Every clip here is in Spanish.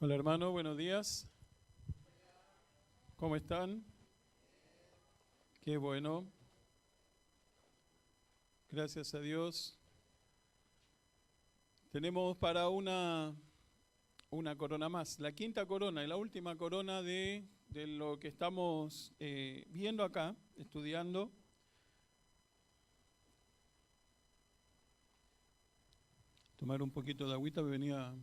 Hola hermano, buenos días. ¿Cómo están? Qué bueno. Gracias a Dios. Tenemos para una corona más, la quinta corona y la última corona de lo que estamos viendo acá, estudiando. Tomar un poquito de agüita, venía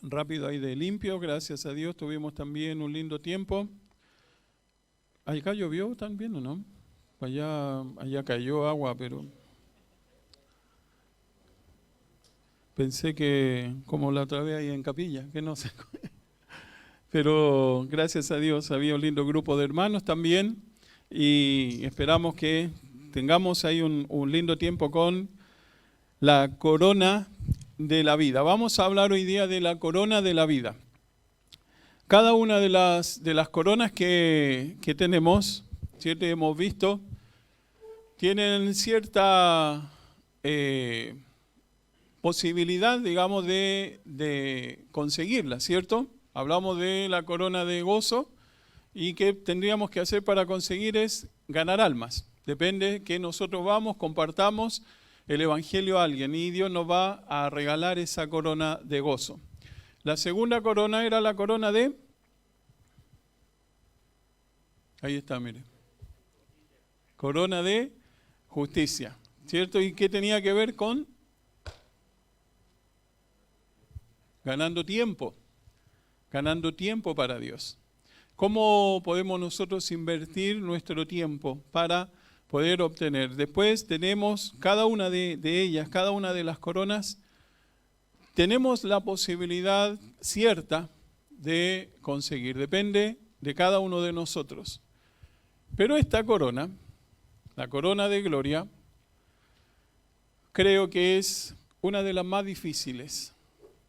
rápido ahí de limpio, gracias a Dios. Tuvimos también un lindo tiempo. ¿Acá llovió también o no? Allá cayó agua, pero pensé que como la otra vez ahí en Capilla, que no sé. Pero gracias a Dios había un lindo grupo de hermanos también y esperamos que tengamos ahí un lindo tiempo con la corona de la vida. Vamos a hablar hoy día de la corona de la vida. Cada una de las coronas que tenemos, ¿cierto? Hemos visto, tienen cierta posibilidad, digamos, de conseguirla, ¿cierto? Hablamos de la corona de gozo y qué tendríamos que hacer para conseguir es ganar almas. Depende que nosotros vamos, compartamos el evangelio a alguien y Dios nos va a regalar esa corona de gozo. La segunda corona era la corona de... Ahí está, mire. Corona de justicia, ¿cierto? ¿Y qué tenía que ver con? Ganando tiempo para Dios. ¿Cómo podemos nosotros invertir nuestro tiempo para poder obtener? Después tenemos cada una de ellas, cada una de las coronas, tenemos la posibilidad cierta de conseguir, depende de cada uno de nosotros. Pero esta corona, la corona de gloria, creo que es una de las más difíciles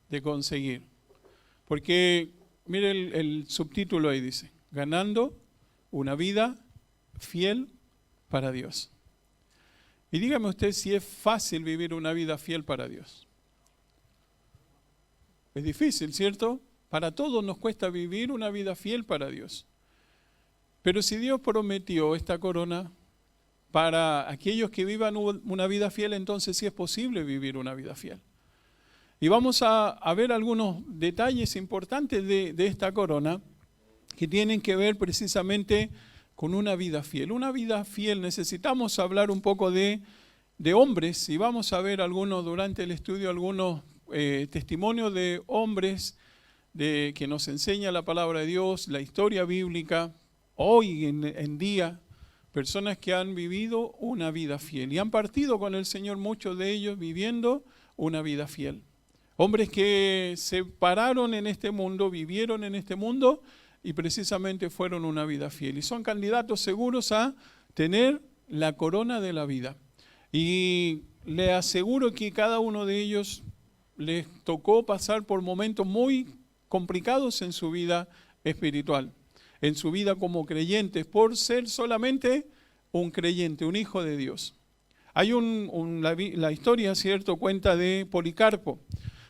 de conseguir. Porque, mire el subtítulo ahí dice, ganando una vida fiel para Dios. Y dígame usted si es fácil vivir una vida fiel para Dios. Es difícil, ¿cierto? Para todos nos cuesta vivir una vida fiel para Dios. Pero si Dios prometió esta corona para aquellos que vivan una vida fiel, entonces sí es posible vivir una vida fiel. Y vamos a ver algunos detalles importantes de esta corona que tienen que ver precisamente con una vida fiel. Una vida fiel, necesitamos hablar un poco de hombres y vamos a ver algunos durante el estudio, algunos testimonios de hombres que nos enseña la palabra de Dios, la historia bíblica, hoy en día, personas que han vivido una vida fiel y han partido con el Señor, muchos de ellos viviendo una vida fiel. Hombres que se pararon en este mundo, vivieron en este mundo y precisamente fueron una vida fiel. Y son candidatos seguros a tener la corona de la vida. Y le aseguro que cada uno de ellos les tocó pasar por momentos muy complicados en su vida espiritual, en su vida como creyentes, por ser solamente un creyente, un hijo de Dios. Hay la historia, ¿cierto?, cuenta de Policarpo.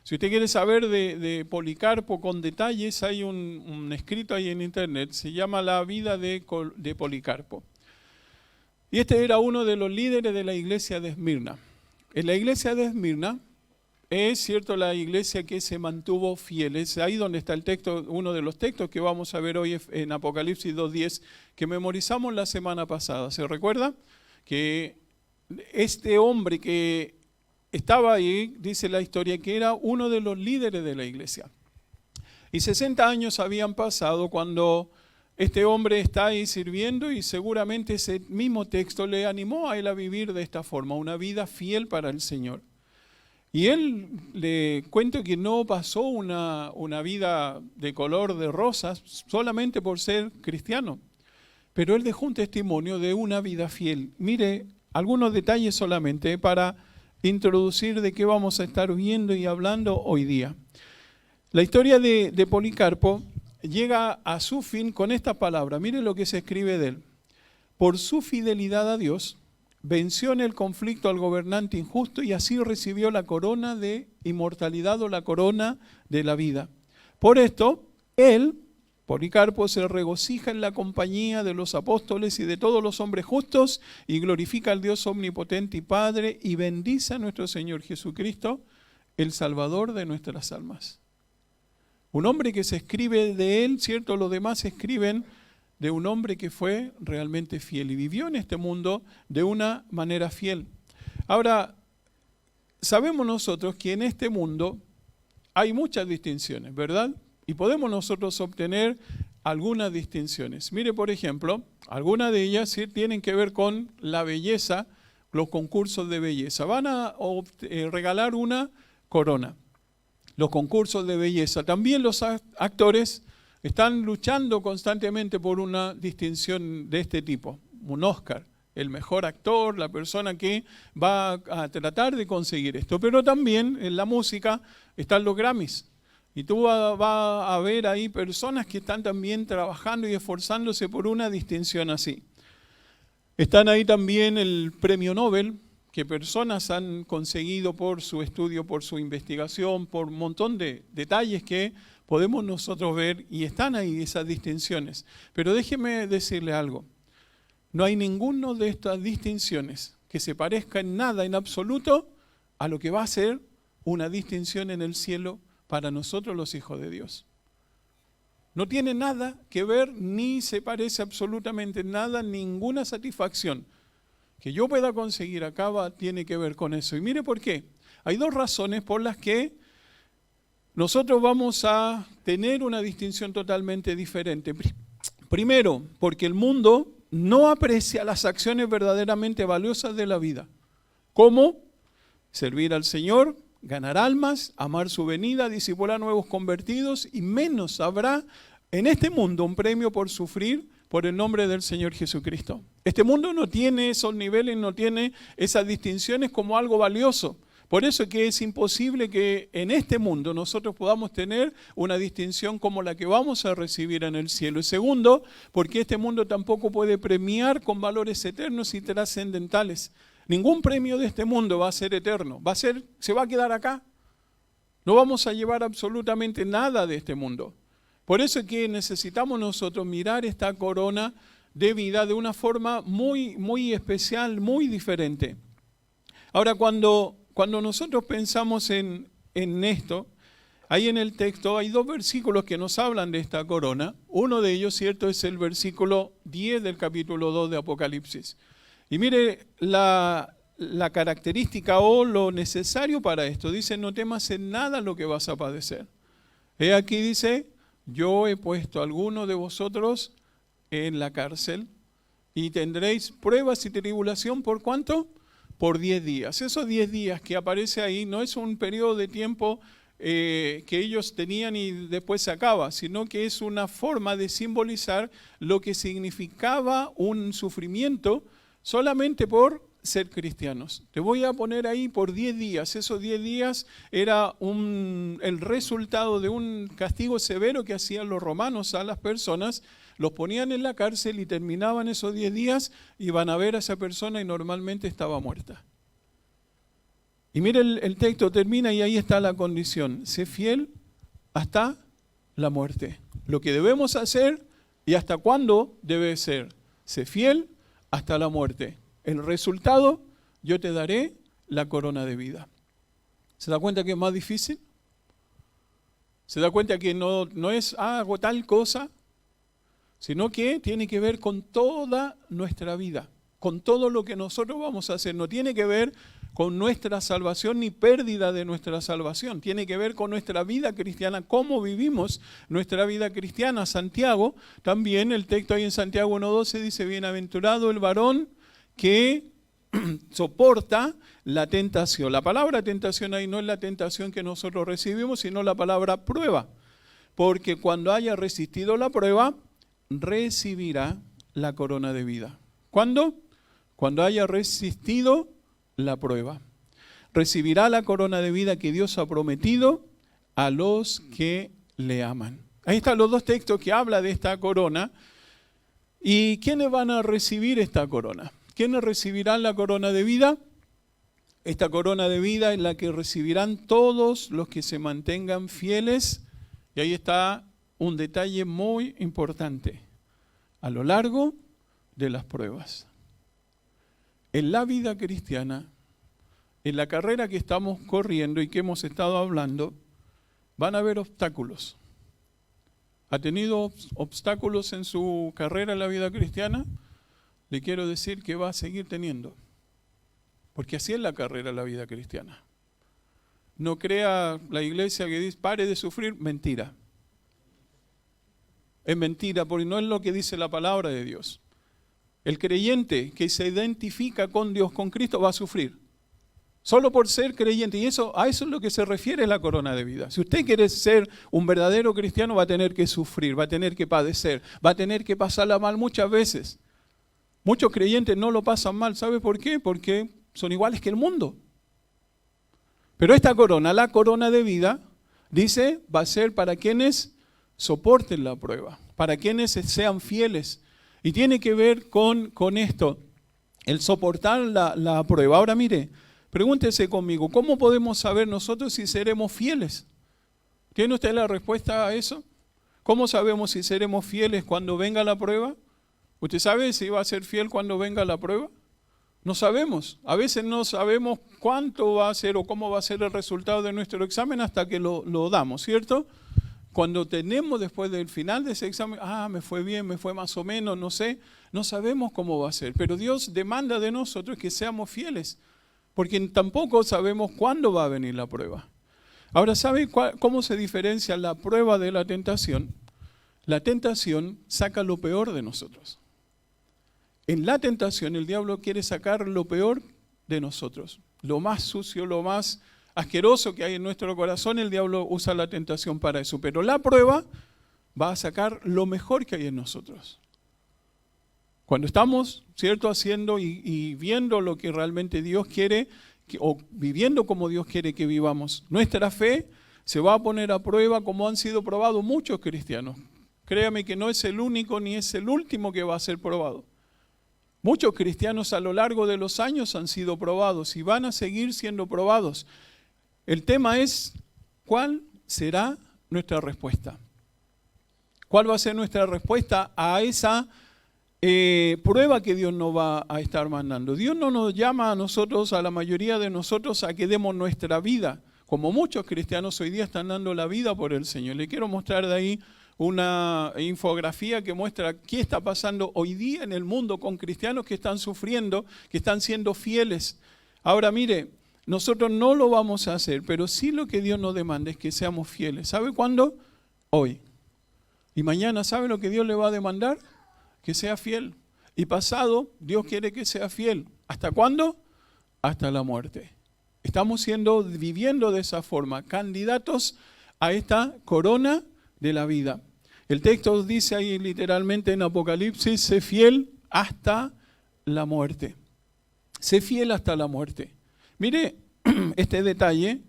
Si usted quiere saber de Policarpo con detalles, hay un escrito ahí en internet, se llama La vida de Policarpo. Y este era uno de los líderes de la iglesia de Esmirna. En la iglesia de Esmirna es, cierto, la iglesia que se mantuvo fiel. Es ahí donde está el texto, uno de los textos que vamos a ver hoy en Apocalipsis 2:10, que memorizamos la semana pasada. ¿Se recuerda? Que este hombre que estaba ahí, dice la historia, que era uno de los líderes de la iglesia. Y 60 años habían pasado cuando este hombre está ahí sirviendo y seguramente ese mismo texto le animó a él a vivir de esta forma, una vida fiel para el Señor. Y él, le cuento que no pasó una vida de color de rosas solamente por ser cristiano, pero él dejó un testimonio de una vida fiel. Mire, algunos detalles solamente para introducir de qué vamos a estar viendo y hablando hoy día. La historia de Policarpo llega a su fin con esta palabra. Mire lo que se escribe de él. Por su fidelidad a Dios, venció en el conflicto al gobernante injusto y así recibió la corona de inmortalidad o la corona de la vida. Por esto, él, Policarpo, se regocija en la compañía de los apóstoles y de todos los hombres justos y glorifica al Dios omnipotente y Padre y bendice a nuestro Señor Jesucristo, el Salvador de nuestras almas. Un hombre que se escribe de él, ¿cierto? Los demás escriben de un hombre que fue realmente fiel y vivió en este mundo de una manera fiel. Ahora, sabemos nosotros que en este mundo hay muchas distinciones, ¿verdad? Y podemos nosotros obtener algunas distinciones. Mire, por ejemplo, algunas de ellas sí tienen que ver con la belleza, los concursos de belleza. Van a regalar una corona, los concursos de belleza. También los actores están luchando constantemente por una distinción de este tipo, un Oscar, el mejor actor, la persona que va a tratar de conseguir esto. Pero también en la música están los Grammys. Y tú vas a ver ahí personas que están también trabajando y esforzándose por una distinción así. Están ahí también el premio Nobel, que personas han conseguido por su estudio, por su investigación, por un montón de detalles que podemos nosotros ver y están ahí esas distinciones. Pero déjeme decirle algo. No hay ninguna de estas distinciones que se parezca en nada, en absoluto, a lo que va a ser una distinción en el cielo para nosotros los hijos de Dios. No tiene nada que ver, ni se parece absolutamente nada, ninguna satisfacción que yo pueda conseguir acá tiene que ver con eso. Y mire por qué. Hay dos razones por las que nosotros vamos a tener una distinción totalmente diferente. Primero, porque el mundo no aprecia las acciones verdaderamente valiosas de la vida, como servir al Señor, ganar almas, amar su venida, discipular nuevos convertidos, y menos habrá en este mundo un premio por sufrir por el nombre del Señor Jesucristo. Este mundo no tiene esos niveles, no tiene esas distinciones como algo valioso. Por eso es que es imposible que en este mundo nosotros podamos tener una distinción como la que vamos a recibir en el cielo. Y segundo, porque este mundo tampoco puede premiar con valores eternos y trascendentales. Ningún premio de este mundo va a ser eterno, se va a quedar acá. No vamos a llevar absolutamente nada de este mundo. Por eso es que necesitamos nosotros mirar esta corona de vida de una forma muy, muy especial, muy diferente. Ahora, cuando nosotros pensamos en esto, ahí en el texto hay dos versículos que nos hablan de esta corona. Uno de ellos, cierto, es el versículo 10 del capítulo 2 de Apocalipsis. Y mire la característica o lo necesario para esto. Dice, no temas en nada lo que vas a padecer. Aquí dice, yo he puesto a alguno de vosotros en la cárcel y tendréis pruebas y tribulación, ¿por cuánto? Por 10 días. Esos 10 días que aparece ahí no es un periodo de tiempo que ellos tenían y después se acaba, sino que es una forma de simbolizar lo que significaba un sufrimiento solamente por ser cristianos. Te voy a poner ahí por 10 días. Esos 10 días era el resultado de un castigo severo que hacían los romanos a las personas. Los ponían en la cárcel y terminaban esos 10 días, iban a ver a esa persona y normalmente estaba muerta. Y mire, el texto termina y ahí está la condición. Sé fiel hasta la muerte. Lo que debemos hacer y hasta cuándo debe ser. Sé fiel hasta la muerte. El resultado, yo te daré la corona de vida. ¿Se da cuenta que es más difícil? ¿Se da cuenta que no es hago tal cosa? Sino que tiene que ver con toda nuestra vida, con todo lo que nosotros vamos a hacer. No tiene que ver con nuestra salvación ni pérdida de nuestra salvación. Tiene que ver con nuestra vida cristiana, cómo vivimos nuestra vida cristiana. Santiago, también el texto ahí en Santiago 1:12 dice, bienaventurado el varón que soporta la tentación. La palabra tentación ahí no es la tentación que nosotros recibimos, sino la palabra prueba. Porque cuando haya resistido la prueba, recibirá la corona de vida. ¿Cuándo? Cuando haya resistido la prueba. Recibirá la corona de vida que Dios ha prometido a los que le aman. Ahí están los dos textos que hablan de esta corona. ¿Y quiénes van a recibir esta corona? ¿quiénes recibirán la corona de vida? Esta corona de vida es la que recibirán todos los que se mantengan fieles. Y ahí está un detalle muy importante. A lo largo de las pruebas. En la vida cristiana, en la carrera que estamos corriendo y que hemos estado hablando, van a haber obstáculos. ¿Ha tenido obstáculos en su carrera en la vida cristiana? Le quiero decir que va a seguir teniendo. Porque así es la carrera en la vida cristiana. No crea la iglesia que dice, pare de sufrir, mentira. Es mentira, porque no es lo que dice la palabra de Dios. El creyente que se identifica con Dios, con Cristo, va a sufrir. Solo por ser creyente. Y a eso es lo que se refiere la corona de vida. Si usted quiere ser un verdadero cristiano, va a tener que sufrir, va a tener que padecer, va a tener que pasarla mal muchas veces. Muchos creyentes no lo pasan mal. ¿Sabe por qué? Porque son iguales que el mundo. Pero esta corona, la corona de vida, dice, va a ser para quienes soporten la prueba, para quienes sean fieles. Y tiene que ver con esto, el soportar la prueba. Ahora mire, pregúntese conmigo, ¿cómo podemos saber nosotros si seremos fieles? ¿Tiene usted la respuesta a eso? ¿Cómo sabemos si seremos fieles cuando venga la prueba? ¿Usted sabe si va a ser fiel cuando venga la prueba? No sabemos. A veces no sabemos cuánto va a ser o cómo va a ser el resultado de nuestro examen hasta que lo damos, ¿cierto? Cuando tenemos después del final de ese examen, me fue bien, me fue más o menos, no sé, no sabemos cómo va a ser. Pero Dios demanda de nosotros que seamos fieles, porque tampoco sabemos cuándo va a venir la prueba. Ahora, ¿sabe cómo se diferencia la prueba de la tentación? La tentación saca lo peor de nosotros. En la tentación el diablo quiere sacar lo peor de nosotros, lo más sucio, lo más asqueroso que hay en nuestro corazón, el diablo usa la tentación para eso. Pero la prueba va a sacar lo mejor que hay en nosotros. Cuando estamos, ¿cierto?, haciendo y viendo lo que realmente Dios quiere, o viviendo como Dios quiere que vivamos, nuestra fe se va a poner a prueba como han sido probados muchos cristianos. Créame que no es el único ni es el último que va a ser probado. Muchos cristianos a lo largo de los años han sido probados y van a seguir siendo probados. El tema es, ¿cuál será nuestra respuesta? ¿Cuál va a ser nuestra respuesta a esa prueba que Dios nos va a estar mandando? Dios no nos llama a nosotros, a la mayoría de nosotros, a que demos nuestra vida, como muchos cristianos hoy día están dando la vida por el Señor. Le quiero mostrar de ahí una infografía que muestra qué está pasando hoy día en el mundo con cristianos que están sufriendo, que están siendo fieles. Ahora mire, nosotros no lo vamos a hacer, pero sí lo que Dios nos demanda es que seamos fieles. ¿Sabe cuándo? Hoy. Y mañana, ¿sabe lo que Dios le va a demandar? Que sea fiel. Y pasado, Dios quiere que sea fiel. ¿Hasta cuándo? Hasta la muerte. Estamos viviendo de esa forma, candidatos a esta corona de la vida. El texto dice ahí literalmente en Apocalipsis, sé fiel hasta la muerte. Sé fiel hasta la muerte. Mire este detalle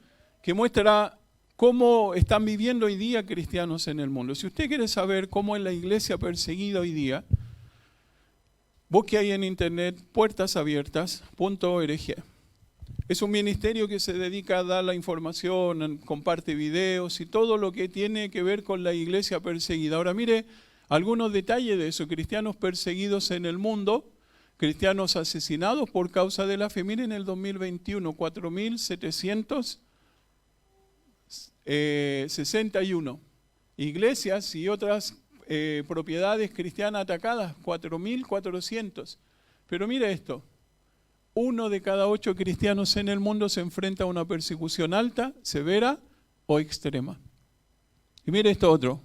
que muestra cómo están viviendo hoy día cristianos en el mundo. Si usted quiere saber cómo es la iglesia perseguida hoy día, busque ahí en internet puertasabiertas.org. Es un ministerio que se dedica a dar la información, comparte videos y todo lo que tiene que ver con la iglesia perseguida. Ahora mire algunos detalles de eso. Cristianos perseguidos en el mundo, cristianos asesinados por causa de la fe. Miren el 2021, 4.761. Iglesias y otras propiedades cristianas atacadas, 4.400. Pero mire esto. 1 de cada 8 cristianos en el mundo se enfrenta a una persecución alta, severa o extrema. Y mire esto otro.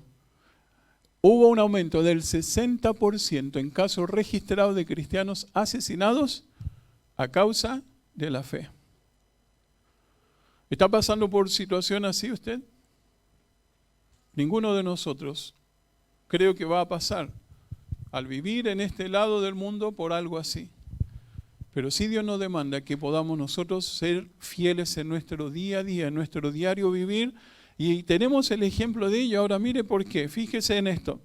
Hubo un aumento del 60% en casos registrados de cristianos asesinados a causa de la fe. ¿Está pasando por situación así usted? Ninguno de nosotros creo que va a pasar al vivir en este lado del mundo por algo así. Pero sí Dios nos demanda que podamos nosotros ser fieles en nuestro día a día, en nuestro diario vivir. Y tenemos el ejemplo de ello. Ahora mire por qué. Fíjese en esto.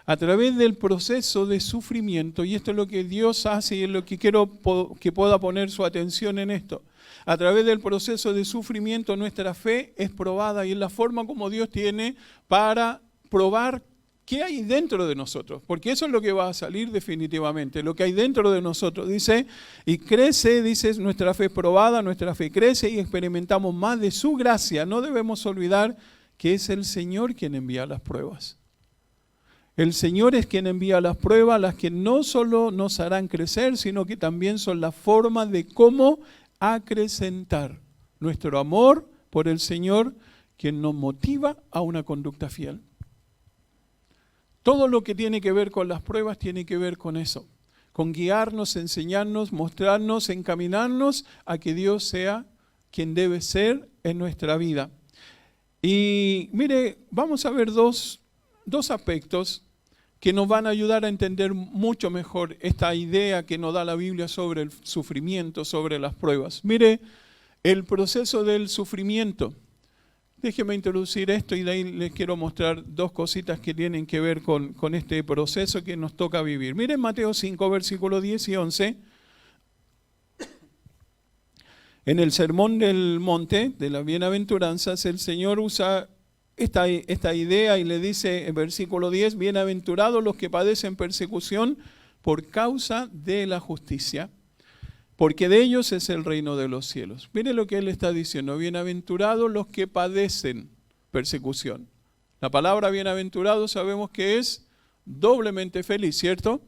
a través del proceso de sufrimiento, y esto es lo que Dios hace y es lo que quiero que pueda poner su atención en esto. A través del proceso de sufrimiento nuestra fe es probada y es la forma como Dios tiene para probar qué hay dentro de nosotros, porque eso es lo que va a salir definitivamente, lo que hay dentro de nosotros. Dice, y crece, dice, nuestra fe es probada, nuestra fe crece y experimentamos más de su gracia. No debemos olvidar que es el Señor quien envía las pruebas. El Señor es quien envía las pruebas, las que no solo nos harán crecer, sino que también son la forma de cómo acrecentar nuestro amor por el Señor, quien nos motiva a una conducta fiel. Todo lo que tiene que ver con las pruebas tiene que ver con eso, con guiarnos, enseñarnos, mostrarnos, encaminarnos a que Dios sea quien debe ser en nuestra vida. Y mire, vamos a ver dos aspectos que nos van a ayudar a entender mucho mejor esta idea que nos da la Biblia sobre el sufrimiento, sobre las pruebas. Mire, el proceso del sufrimiento. Déjeme introducir esto y de ahí les quiero mostrar dos cositas que tienen que ver con este proceso que nos toca vivir. Miren Mateo 5, versículos 10 y 11. En el Sermón del Monte, de las Bienaventuranzas, el Señor usa esta idea y le dice en versículo 10, bienaventurados los que padecen persecución por causa de la justicia, porque de ellos es el reino de los cielos. Mire lo que él está diciendo, bienaventurados los que padecen persecución. La palabra bienaventurado sabemos que es doblemente feliz, ¿cierto?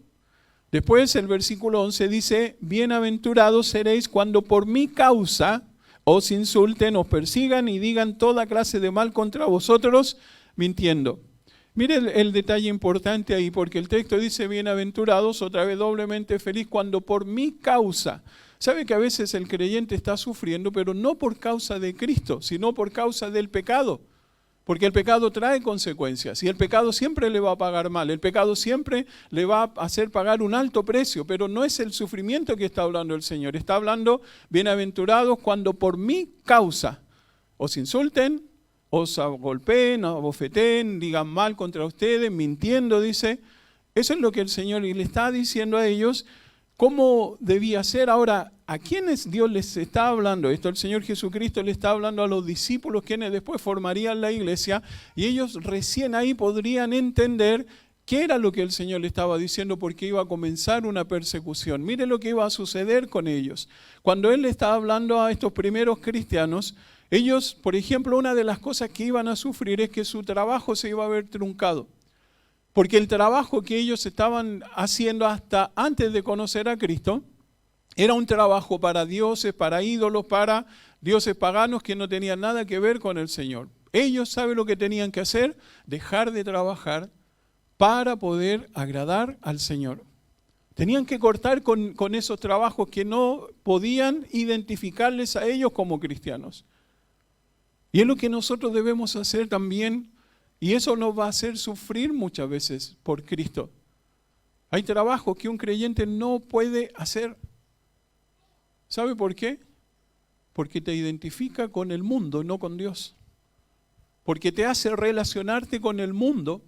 Después el versículo 11 dice, bienaventurados seréis cuando por mi causa os insulten, os persigan y digan toda clase de mal contra vosotros, mintiendo. Mire el detalle importante ahí, porque el texto dice bienaventurados, otra vez doblemente feliz, cuando por mi causa. ¿Sabe que a veces el creyente está sufriendo, pero no por causa de Cristo, sino por causa del pecado? Porque el pecado trae consecuencias y el pecado siempre le va a pagar mal, el pecado siempre le va a hacer pagar un alto precio, pero no es el sufrimiento que está hablando el Señor, está hablando bienaventurados cuando por mi causa os insulten, os golpeen, os abofeten, digan mal contra ustedes, mintiendo, dice. Eso es lo que el Señor le está diciendo a ellos, cómo debía ser. Ahora, ¿a quiénes Dios les está hablando? Esto el Señor Jesucristo le está hablando a los discípulos, quienes después formarían la iglesia, y ellos recién ahí podrían entender qué era lo que el Señor le estaba diciendo, porque iba a comenzar una persecución. Mire lo que iba a suceder con ellos. Cuando Él le estaba hablando a estos primeros cristianos, ellos, por ejemplo, una de las cosas que iban a sufrir es que su trabajo se iba a ver truncado. Porque el trabajo que ellos estaban haciendo hasta antes de conocer a Cristo era un trabajo para dioses, para ídolos, para dioses paganos que no tenían nada que ver con el Señor. Ellos saben lo que tenían que hacer, dejar de trabajar para poder agradar al Señor. Tenían que cortar con esos trabajos que no podían identificarles a ellos como cristianos. Y es lo que nosotros debemos hacer también. Y eso nos va a hacer sufrir muchas veces por Cristo. Hay trabajos que un creyente no puede hacer. ¿Sabe por qué? Porque te identifica con el mundo, no con Dios. Porque te hace relacionarte con el mundo.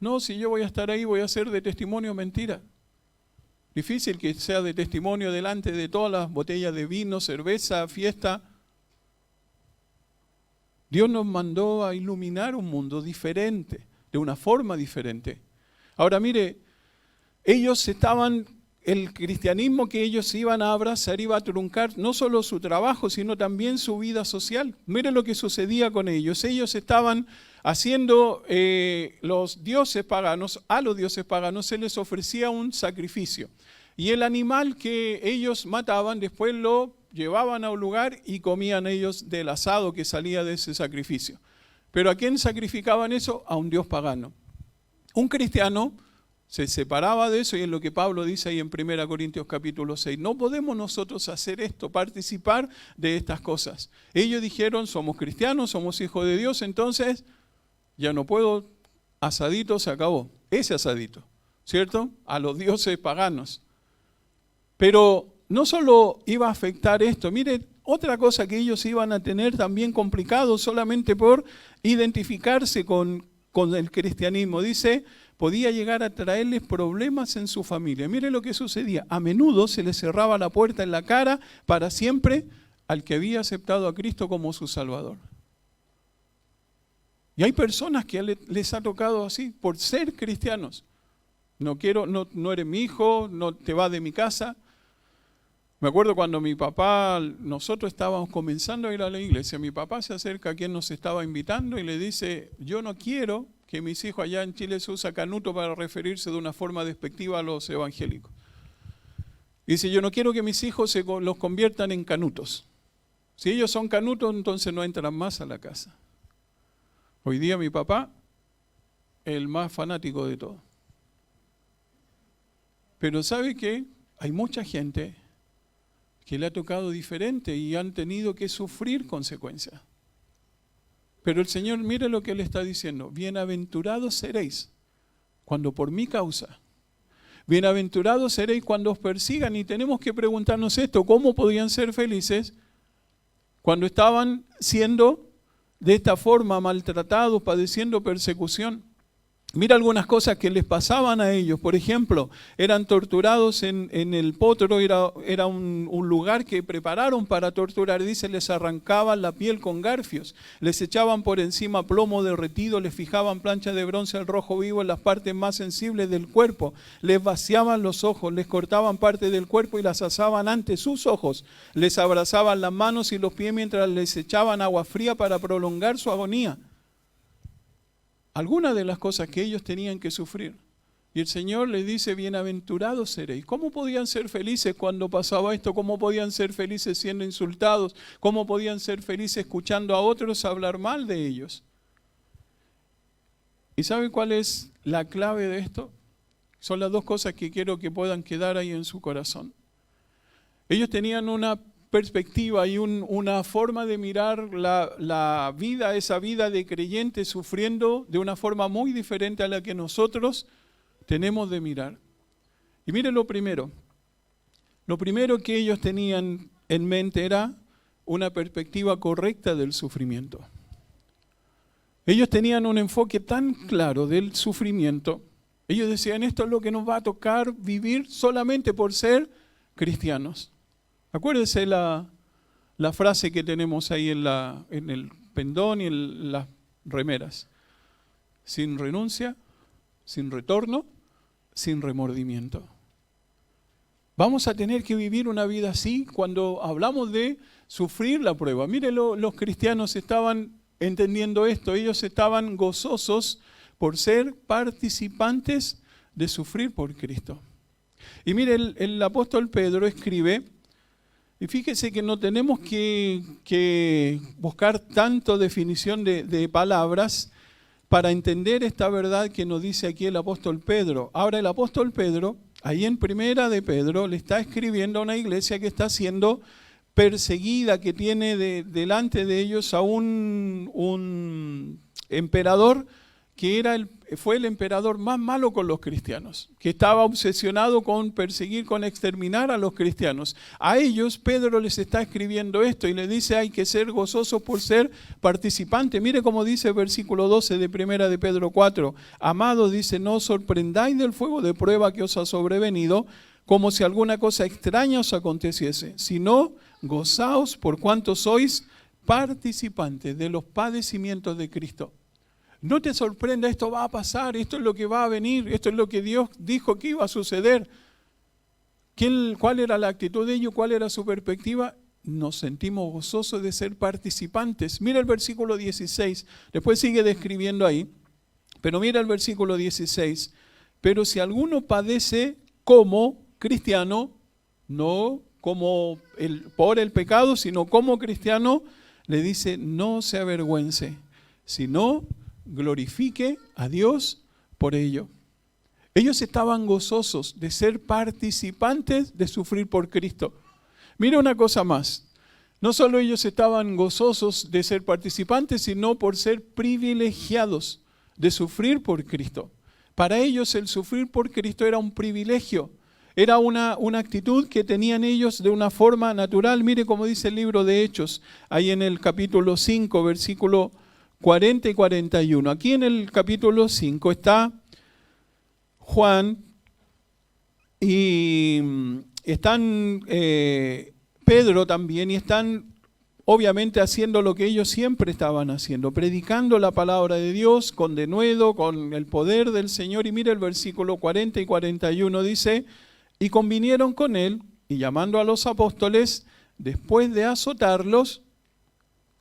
No, si yo voy a estar ahí, voy a ser de testimonio, mentira. Difícil que sea de testimonio delante de todas las botellas de vino, cerveza, fiesta. Dios nos mandó a iluminar un mundo diferente, de una forma diferente. Ahora mire, el cristianismo que ellos iban a abrazar iba a truncar no solo su trabajo, sino también su vida social. Mire lo que sucedía con ellos. Ellos estaban haciendo los dioses paganos, a los dioses paganos se les ofrecía un sacrificio. Y el animal que ellos mataban después lo llevaban a un lugar y comían ellos del asado que salía de ese sacrificio. ¿Pero a quién sacrificaban eso? A un dios pagano. Un cristiano se separaba de eso y es lo que Pablo dice ahí en 1 Corintios capítulo 6. No podemos nosotros hacer esto, participar de estas cosas. Ellos dijeron, somos cristianos, somos hijos de Dios, entonces ya no puedo, asadito se acabó. Ese asadito, ¿cierto? A los dioses paganos. Pero no solo iba a afectar esto, mire, otra cosa que ellos iban a tener también complicado solamente por identificarse con el cristianismo. Dice, podía llegar a traerles problemas en su familia. Mire lo que sucedía. A menudo se les cerraba la puerta en la cara para siempre al que había aceptado a Cristo como su Salvador. Y hay personas que les ha tocado así, por ser cristianos. No eres mi hijo, no te vas de mi casa. Me acuerdo cuando nosotros estábamos comenzando a ir a la iglesia, mi papá se acerca a quien nos estaba invitando y le dice, yo no quiero que mis hijos, allá en Chile se usa canuto para referirse de una forma despectiva a los evangélicos. Dice, yo no quiero que mis hijos los conviertan en canutos. Si ellos son canutos, entonces no entran más a la casa. Hoy día mi papá, el más fanático de todo. Pero ¿sabe qué? Hay mucha gente que le ha tocado diferente y han tenido que sufrir consecuencias. Pero el Señor, mire lo que le está diciendo, bienaventurados seréis cuando por mi causa, bienaventurados seréis cuando os persigan. Y tenemos que preguntarnos esto, ¿cómo podían ser felices cuando estaban siendo de esta forma maltratados, padeciendo persecución? Mira algunas cosas que les pasaban a ellos. Por ejemplo, eran torturados en el Potro, era un lugar que prepararon para torturar. Dice, les arrancaban la piel con garfios, les echaban por encima plomo derretido, les fijaban planchas de bronce al rojo vivo en las partes más sensibles del cuerpo, les vaciaban los ojos, les cortaban parte del cuerpo y las asaban ante sus ojos, les abrazaban las manos y los pies mientras les echaban agua fría para prolongar su agonía. Algunas de las cosas que ellos tenían que sufrir. Y el Señor les dice, bienaventurados seréis. ¿Cómo podían ser felices cuando pasaba esto? ¿Cómo podían ser felices siendo insultados? ¿Cómo podían ser felices escuchando a otros hablar mal de ellos? ¿Y sabe cuál es la clave de esto? Son las dos cosas que quiero que puedan quedar ahí en su corazón. Ellos tenían una perspectiva y una forma de mirar la vida, esa vida de creyente sufriendo de una forma muy diferente a la que nosotros tenemos de mirar. Y mire lo primero que ellos tenían en mente era una perspectiva correcta del sufrimiento. Ellos tenían un enfoque tan claro del sufrimiento. Ellos decían, esto es lo que nos va a tocar vivir solamente por ser cristianos. Acuérdense la frase que tenemos ahí en el pendón y en las remeras. Sin renuncia, sin retorno, sin remordimiento. Vamos a tener que vivir una vida así cuando hablamos de sufrir la prueba. Miren, los cristianos estaban entendiendo esto. Ellos estaban gozosos por ser participantes de sufrir por Cristo. Y mire, el apóstol Pedro escribe. Y fíjese que no tenemos que buscar tanto definición de palabras para entender esta verdad que nos dice aquí el apóstol Pedro. Ahora el apóstol Pedro, ahí en Primera de Pedro, le está escribiendo a una iglesia que está siendo perseguida, que tiene delante de ellos a un emperador que fue el emperador más malo con los cristianos, que estaba obsesionado con perseguir, con exterminar a los cristianos. A ellos Pedro les está escribiendo esto y les dice hay que ser gozosos por ser participantes. Mire cómo dice el versículo 12 de Primera de Pedro 4. Amados, dice, no os sorprendáis del fuego de prueba que os ha sobrevenido, como si alguna cosa extraña os aconteciese, sino gozaos por cuanto sois participantes de los padecimientos de Cristo. No te sorprenda, esto va a pasar, esto es lo que va a venir, esto es lo que Dios dijo que iba a suceder. ¿Cuál era la actitud de ellos? ¿Cuál era su perspectiva? Nos sentimos gozosos de ser participantes. Mira el versículo 16, después sigue describiendo ahí, pero mira el versículo 16. Pero si alguno padece como cristiano, no como por el pecado, sino como cristiano, le dice, no se avergüence, sino glorifique a Dios por ello. Ellos estaban gozosos de ser participantes de sufrir por Cristo. Mira una cosa más. No solo ellos estaban gozosos de ser participantes, sino por ser privilegiados de sufrir por Cristo. Para ellos el sufrir por Cristo era un privilegio. Era una actitud que tenían ellos de una forma natural. Mire cómo dice el libro de Hechos, ahí en el capítulo 5, versículo 40 y 41. Aquí en el capítulo 5 está Juan y están Pedro también, y están obviamente haciendo lo que ellos siempre estaban haciendo, predicando la palabra de Dios con denuedo, con el poder del Señor. Y mire el versículo 40 y 41, dice: y convinieron con él, y llamando a los apóstoles, después de azotarlos,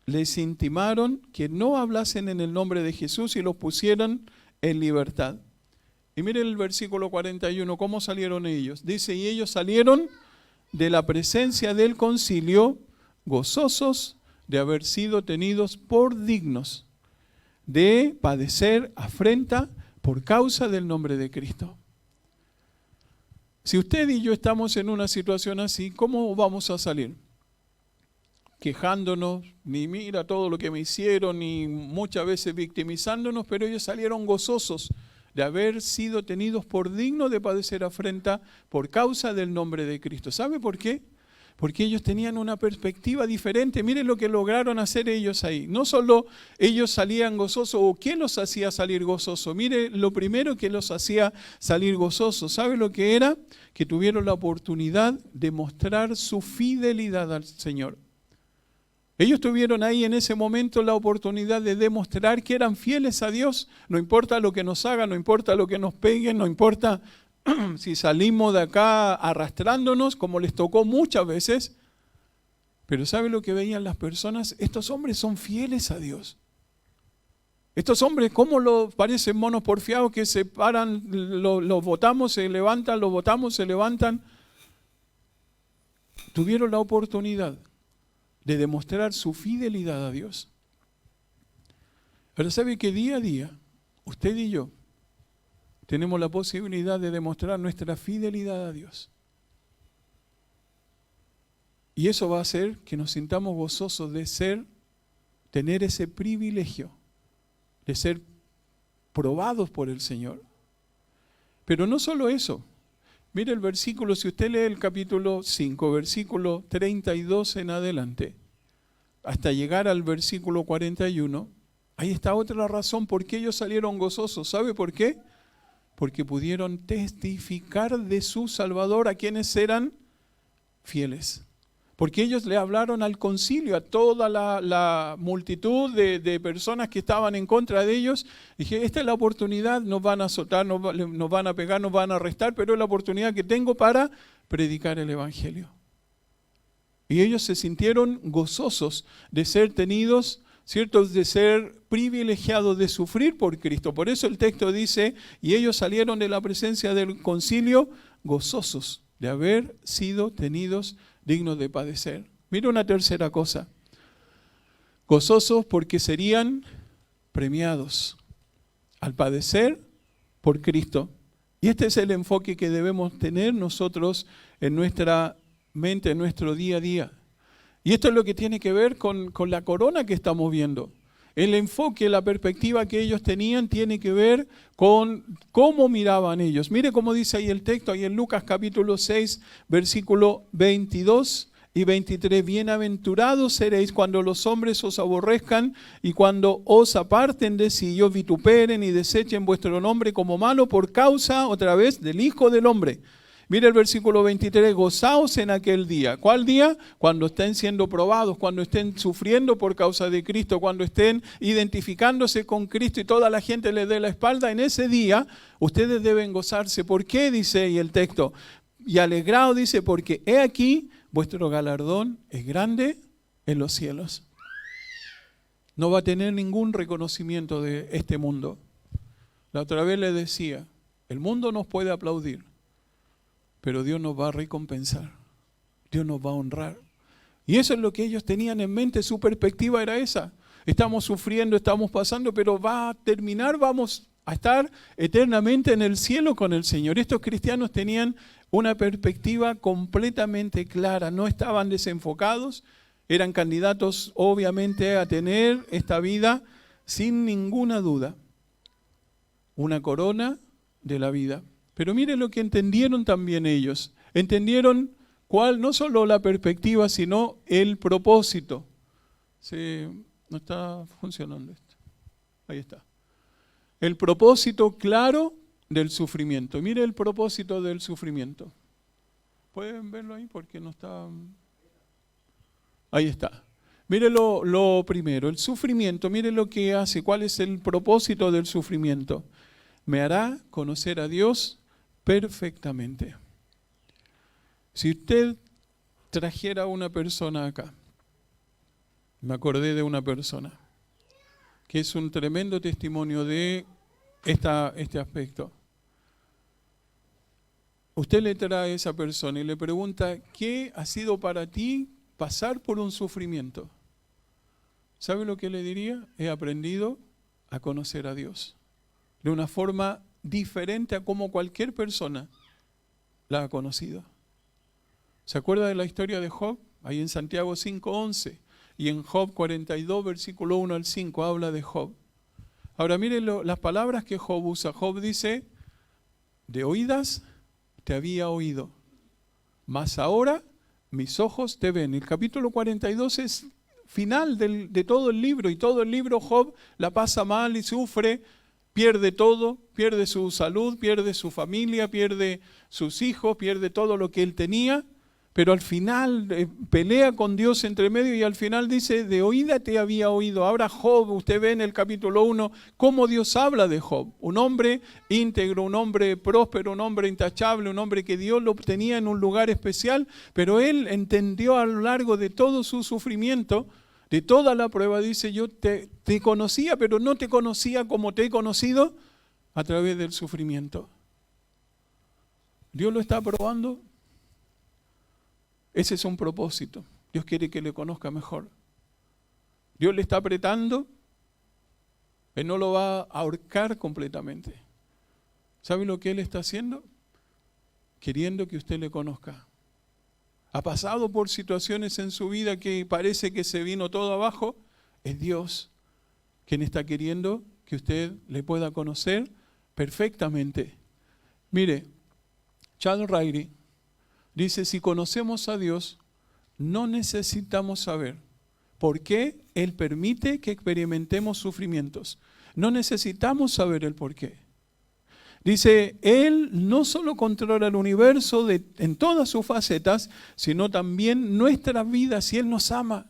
les intimaron que no hablasen en el nombre de Jesús y los pusieran en libertad. Y mire el versículo 41, ¿cómo salieron ellos? Dice: y ellos salieron de la presencia del concilio, gozosos de haber sido tenidos por dignos de padecer afrenta por causa del nombre de Cristo. Si usted y yo estamos en una situación así, ¿cómo vamos a salir? Quejándonos, ni mira todo lo que me hicieron, ni muchas veces victimizándonos, pero ellos salieron gozosos de haber sido tenidos por dignos de padecer afrenta por causa del nombre de Cristo. ¿Sabe por qué? Porque ellos tenían una perspectiva diferente. Miren lo que lograron hacer ellos ahí. No solo ellos salían gozosos, o ¿qué los hacía salir gozosos? Mire, lo primero que los hacía salir gozosos, ¿sabe lo que era? Que tuvieron la oportunidad de mostrar su fidelidad al Señor. Ellos tuvieron ahí en ese momento la oportunidad de demostrar que eran fieles a Dios. No importa lo que nos hagan, no importa lo que nos peguen, no importa si salimos de acá arrastrándonos, como les tocó muchas veces. Pero ¿sabe lo que veían las personas? Estos hombres son fieles a Dios. Estos hombres, ¿cómo parecen monos porfiados que se paran, los botamos, se levantan, los botamos, se levantan? Tuvieron la oportunidad de demostrar su fidelidad a Dios. Pero ¿sabe que día a día, usted y yo, tenemos la posibilidad de demostrar nuestra fidelidad a Dios? Y eso va a hacer que nos sintamos gozosos de tener ese privilegio de ser probados por el Señor. Pero no solo eso. Mire el versículo, si usted lee el capítulo 5, versículo 32 en adelante, hasta llegar al versículo 41, ahí está otra razón por qué ellos salieron gozosos. ¿Sabe por qué? Porque pudieron testificar de su Salvador a quienes eran fieles. Porque ellos le hablaron al concilio, a toda la multitud de personas que estaban en contra de ellos. Dije, esta es la oportunidad, nos van a azotar, nos van a pegar, nos van a arrestar, pero es la oportunidad que tengo para predicar el Evangelio. Y ellos se sintieron gozosos de ser tenidos, ¿cierto?, de ser privilegiados de sufrir por Cristo. Por eso el texto dice, y ellos salieron de la presencia del concilio gozosos de haber sido tenidos dignos de padecer. Mira una tercera cosa. Gozosos porque serían premiados al padecer por Cristo. Y este es el enfoque que debemos tener nosotros en nuestra mente, en nuestro día a día. Y esto es lo que tiene que ver con la corona que estamos viendo. El enfoque, la perspectiva que ellos tenían tiene que ver con cómo miraban ellos. Mire cómo dice ahí el texto, ahí en Lucas capítulo 6, versículo 22 y 23. Bienaventurados seréis cuando los hombres os aborrezcan y cuando os aparten de sí y os vituperen y desechen vuestro nombre como malo por causa, otra vez, del Hijo del Hombre. Mire el versículo 23, gozaos en aquel día. ¿Cuál día? Cuando estén siendo probados, cuando estén sufriendo por causa de Cristo, cuando estén identificándose con Cristo y toda la gente les dé la espalda. En ese día ustedes deben gozarse. ¿Por qué? Dice ahí el texto. Y alegraos, dice, porque he aquí vuestro galardón es grande en los cielos. No va a tener ningún reconocimiento de este mundo. La otra vez le decía, el mundo nos puede aplaudir, pero Dios nos va a recompensar, Dios nos va a honrar. Y eso es lo que ellos tenían en mente, su perspectiva era esa. Estamos sufriendo, estamos pasando, pero va a terminar, vamos a estar eternamente en el cielo con el Señor. Estos cristianos tenían una perspectiva completamente clara, no estaban desenfocados, eran candidatos obviamente a tener esta vida sin ninguna duda, una corona de la vida. Pero mire lo que entendieron también ellos. Entendieron cuál, no solo la perspectiva, sino el propósito. No está funcionando esto. Ahí está. El propósito claro del sufrimiento. Mire el propósito del sufrimiento. ¿Pueden verlo ahí? Porque no está... Ahí está. Mire lo primero, el sufrimiento, mire lo que hace, cuál es el propósito del sufrimiento. Me hará conocer a Dios perfectamente. Si usted trajera a una persona acá, me acordé de una persona, que es un tremendo testimonio de este aspecto. Usted le trae a esa persona y le pregunta, ¿qué ha sido para ti pasar por un sufrimiento? ¿Sabe lo que le diría? He aprendido a conocer a Dios de una forma diferente a como cualquier persona la ha conocido. ¿Se acuerda de la historia de Job? Ahí en Santiago 5:11 y en Job 42, versículo 1 al 5 habla de Job. Ahora miren las palabras que Job usa. Job dice, de oídas te había oído, mas ahora mis ojos te ven. El capítulo 42 es final de todo el libro, y todo el libro Job la pasa mal y sufre, pierde todo, pierde su salud, pierde su familia, pierde sus hijos, pierde todo lo que él tenía, pero al final pelea con Dios entre medio y al final dice, de oída te había oído. Ahora Job, usted ve en el capítulo 1 cómo Dios habla de Job, un hombre íntegro, un hombre próspero, un hombre intachable, un hombre que Dios lo tenía en un lugar especial, pero él entendió a lo largo de todo su sufrimiento, de toda la prueba, dice, yo te conocía, pero no te conocía como te he conocido a través del sufrimiento. Dios lo está probando. Ese es un propósito. Dios quiere que le conozca mejor. Dios le está apretando. Él no lo va a ahorcar completamente. ¿Sabe lo que Él está haciendo? Queriendo que usted le conozca. Ha pasado por situaciones en su vida que parece que se vino todo abajo. Es Dios quien está queriendo que usted le pueda conocer perfectamente. Mire, Charles Ryrie dice, si conocemos a Dios, no necesitamos saber por qué Él permite que experimentemos sufrimientos. No necesitamos saber el por qué. Dice, Él no solo controla el universo en todas sus facetas, sino también nuestras vidas, y Él nos ama.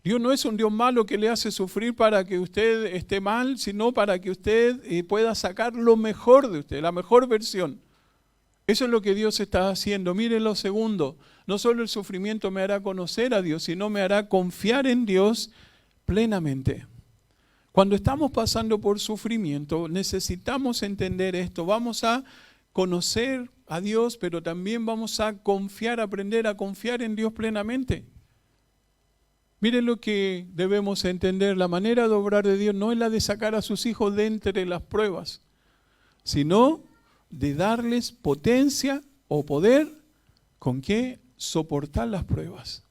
Dios no es un Dios malo que le hace sufrir para que usted esté mal, sino para que usted pueda sacar lo mejor de usted, la mejor versión. Eso es lo que Dios está haciendo. Miren lo segundo, no solo el sufrimiento me hará conocer a Dios, sino me hará confiar en Dios plenamente. Cuando estamos pasando por sufrimiento, necesitamos entender esto. Vamos a conocer a Dios, pero también vamos a confiar, aprender a confiar en Dios plenamente. Miren lo que debemos entender. La manera de obrar de Dios no es la de sacar a sus hijos de entre las pruebas, sino de darles potencia o poder con que soportar las pruebas.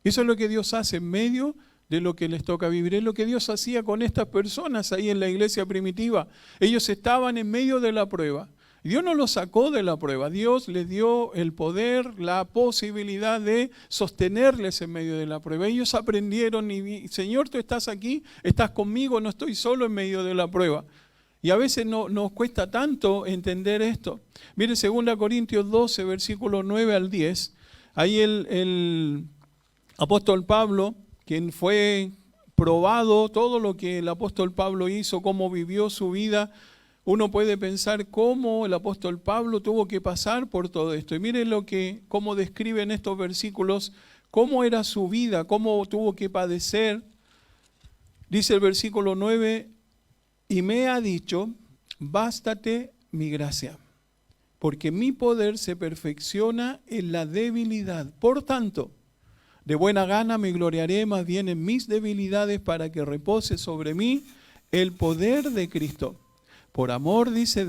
Eso es lo que Dios hace en medio de lo que les toca vivir. Es lo que Dios hacía con estas personas ahí en la iglesia primitiva. Ellos estaban en medio de la prueba. Dios no los sacó de la prueba. Dios les dio el poder, la posibilidad de sostenerles en medio de la prueba. Ellos aprendieron y Señor, tú estás aquí, estás conmigo, no estoy solo en medio de la prueba. Y a veces nos cuesta tanto entender esto. Mire 2 Corintios 12, versículos 9 al 10. Ahí el apóstol Pablo, quien fue probado, todo lo que el apóstol Pablo hizo, cómo vivió su vida, uno puede pensar cómo el apóstol Pablo tuvo que pasar por todo esto. Y miren cómo describen estos versículos, cómo era su vida, cómo tuvo que padecer. Dice el versículo 9, y me ha dicho, bástate mi gracia, porque mi poder se perfecciona en la debilidad. Por tanto, de buena gana me gloriaré más bien en mis debilidades para que repose sobre mí el poder de Cristo. Por amor, dice,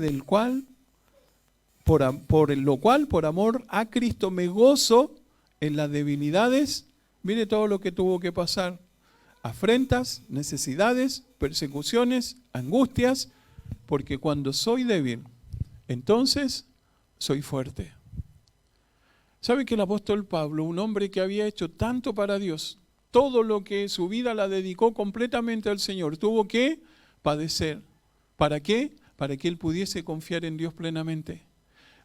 por amor a Cristo me gozo en las debilidades. Mire todo lo que tuvo que pasar. Afrentas, necesidades, persecuciones, angustias, porque cuando soy débil, entonces soy fuerte. ¿Sabe que el apóstol Pablo, un hombre que había hecho tanto para Dios, todo lo que su vida la dedicó completamente al Señor, tuvo que padecer? ¿Para qué? para que él pudiese confiar en Dios plenamente.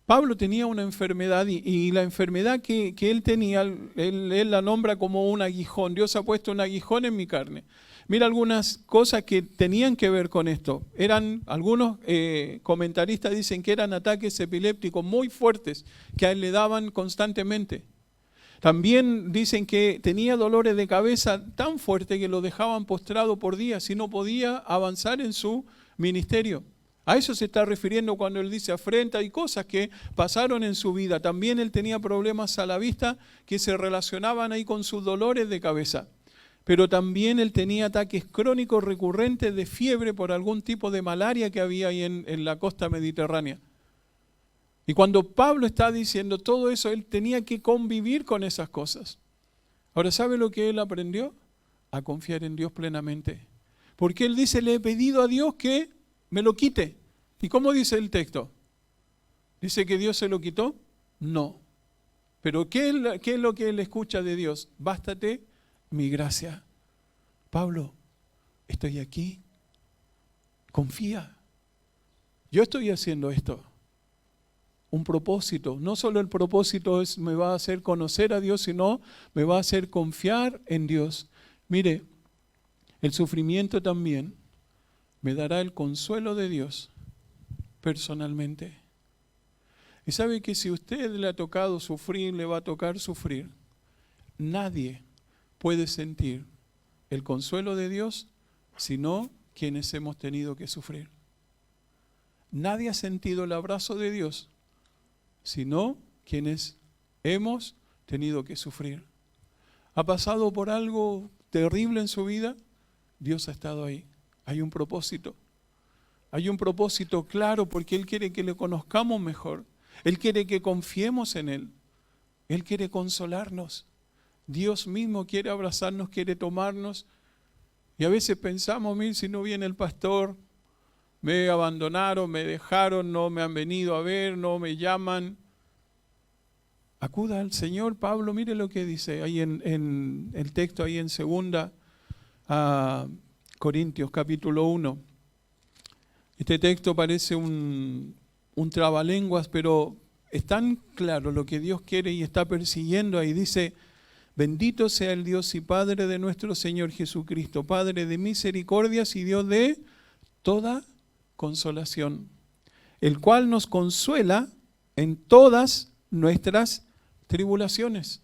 Pablo tenía una enfermedad y la enfermedad que él tenía, él la nombra como un aguijón. Dios ha puesto un aguijón en mi carne. Mira algunas cosas que tenían que ver con esto. Algunos comentaristas dicen que eran ataques epilépticos muy fuertes que a él le daban constantemente. También dicen que tenía dolores de cabeza tan fuertes que lo dejaban postrado por días y no podía avanzar en su ministerio. A eso se está refiriendo cuando él dice afrenta y cosas que pasaron en su vida. También él tenía problemas a la vista que se relacionaban ahí con sus dolores de cabeza. Pero también él tenía ataques crónicos recurrentes de fiebre por algún tipo de malaria que había ahí en la costa mediterránea. Y cuando Pablo está diciendo todo eso, él tenía que convivir con esas cosas. Ahora, ¿sabe lo que él aprendió? A confiar en Dios plenamente. Porque él dice, le he pedido a Dios que me lo quite. ¿Y cómo dice el texto? ¿Dice que Dios se lo quitó? No. Pero ¿qué es lo que él escucha de Dios? Bástate mi gracia. Pablo, estoy aquí. Confía. Yo estoy haciendo esto. Un propósito. No solo el propósito me va a hacer conocer a Dios, sino me va a hacer confiar en Dios. Mire, el sufrimiento también me dará el consuelo de Dios personalmente. Y sabe que si a usted le ha tocado sufrir, le va a tocar sufrir. Nadie puede sentir el consuelo de Dios sino quienes hemos tenido que sufrir. Nadie ha sentido el abrazo de Dios sino quienes hemos tenido que sufrir. ¿Ha pasado por algo terrible en su vida? Dios ha estado ahí. Hay un propósito. Hay un propósito claro porque Él quiere que le conozcamos mejor. Él quiere que confiemos en Él. Él quiere consolarnos. Dios mismo quiere abrazarnos, quiere tomarnos. Y a veces pensamos, mira, si no viene el pastor, me abandonaron, me dejaron, no me han venido a ver, no me llaman. Acuda al Señor. Pablo, mire lo que dice ahí en el texto, ahí en 2 Corintios capítulo 1. Este texto parece un trabalenguas, pero es tan claro lo que Dios quiere y está persiguiendo ahí. Dice, bendito sea el Dios y Padre de nuestro Señor Jesucristo, Padre de misericordias y Dios de toda consolación, el cual nos consuela en todas nuestras tribulaciones,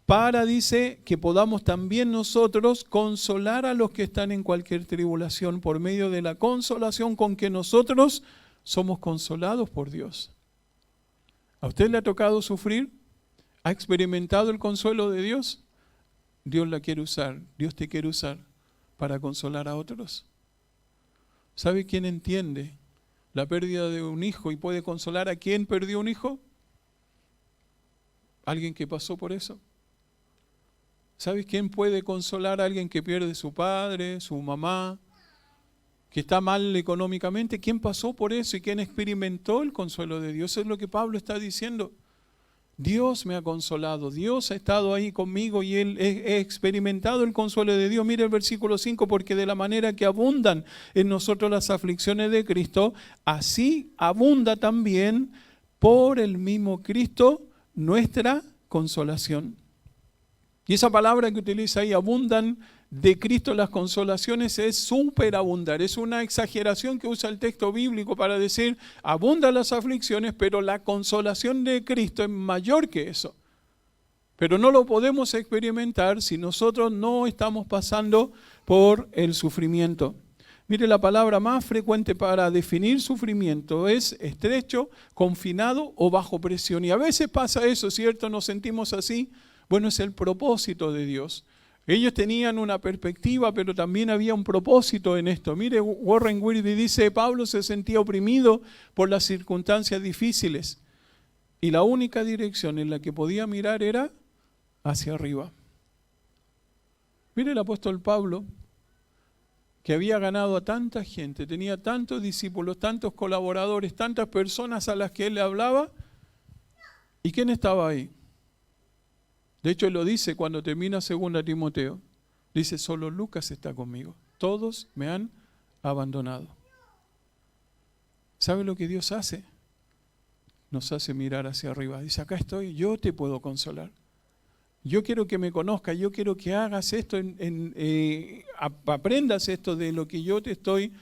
para, dice, que podamos también nosotros consolar a los que están en cualquier tribulación por medio de la consolación con que nosotros somos consolados por Dios. ¿A usted le ha tocado sufrir? ¿Ha experimentado el consuelo de Dios? Dios la quiere usar, Dios te quiere usar para consolar a otros. ¿Sabe quién entiende la pérdida de un hijo y puede consolar a quien perdió un hijo? Alguien que pasó por eso. ¿Sabes quién puede consolar a alguien que pierde su padre, su mamá, que está mal económicamente? ¿Quién pasó por eso y quién experimentó el consuelo de Dios? Eso es lo que Pablo está diciendo. Dios me ha consolado, Dios ha estado ahí conmigo y he experimentado el consuelo de Dios. Mire el versículo 5, porque de la manera que abundan en nosotros las aflicciones de Cristo, así abunda también por el mismo Cristo nuestra consolación. Y esa palabra que utiliza ahí, abundan de Cristo las consolaciones, es superabundar. Es una exageración que usa el texto bíblico para decir, abundan las aflicciones, pero la consolación de Cristo es mayor que eso. Pero no lo podemos experimentar si nosotros no estamos pasando por el sufrimiento. Mire, la palabra más frecuente para definir sufrimiento es estrecho, confinado o bajo presión. Y a veces pasa eso, ¿cierto? Nos sentimos así. Bueno, es el propósito de Dios. Ellos tenían una perspectiva, pero también había un propósito en esto. Mire, Warren Wiersbe dice, Pablo se sentía oprimido por las circunstancias difíciles. Y la única dirección en la que podía mirar era hacia arriba. Mire el apóstol Pablo, que había ganado a tanta gente, tenía tantos discípulos, tantos colaboradores, tantas personas a las que él le hablaba. ¿Y quién estaba ahí? De hecho, él lo dice cuando termina 2 Timoteo. Dice, solo Lucas está conmigo. Todos me han abandonado. ¿Sabe lo que Dios hace? Nos hace mirar hacia arriba. Dice, acá estoy, yo te puedo consolar. Yo quiero que me conozcas, yo quiero que hagas esto, aprendas esto de lo que yo te estoy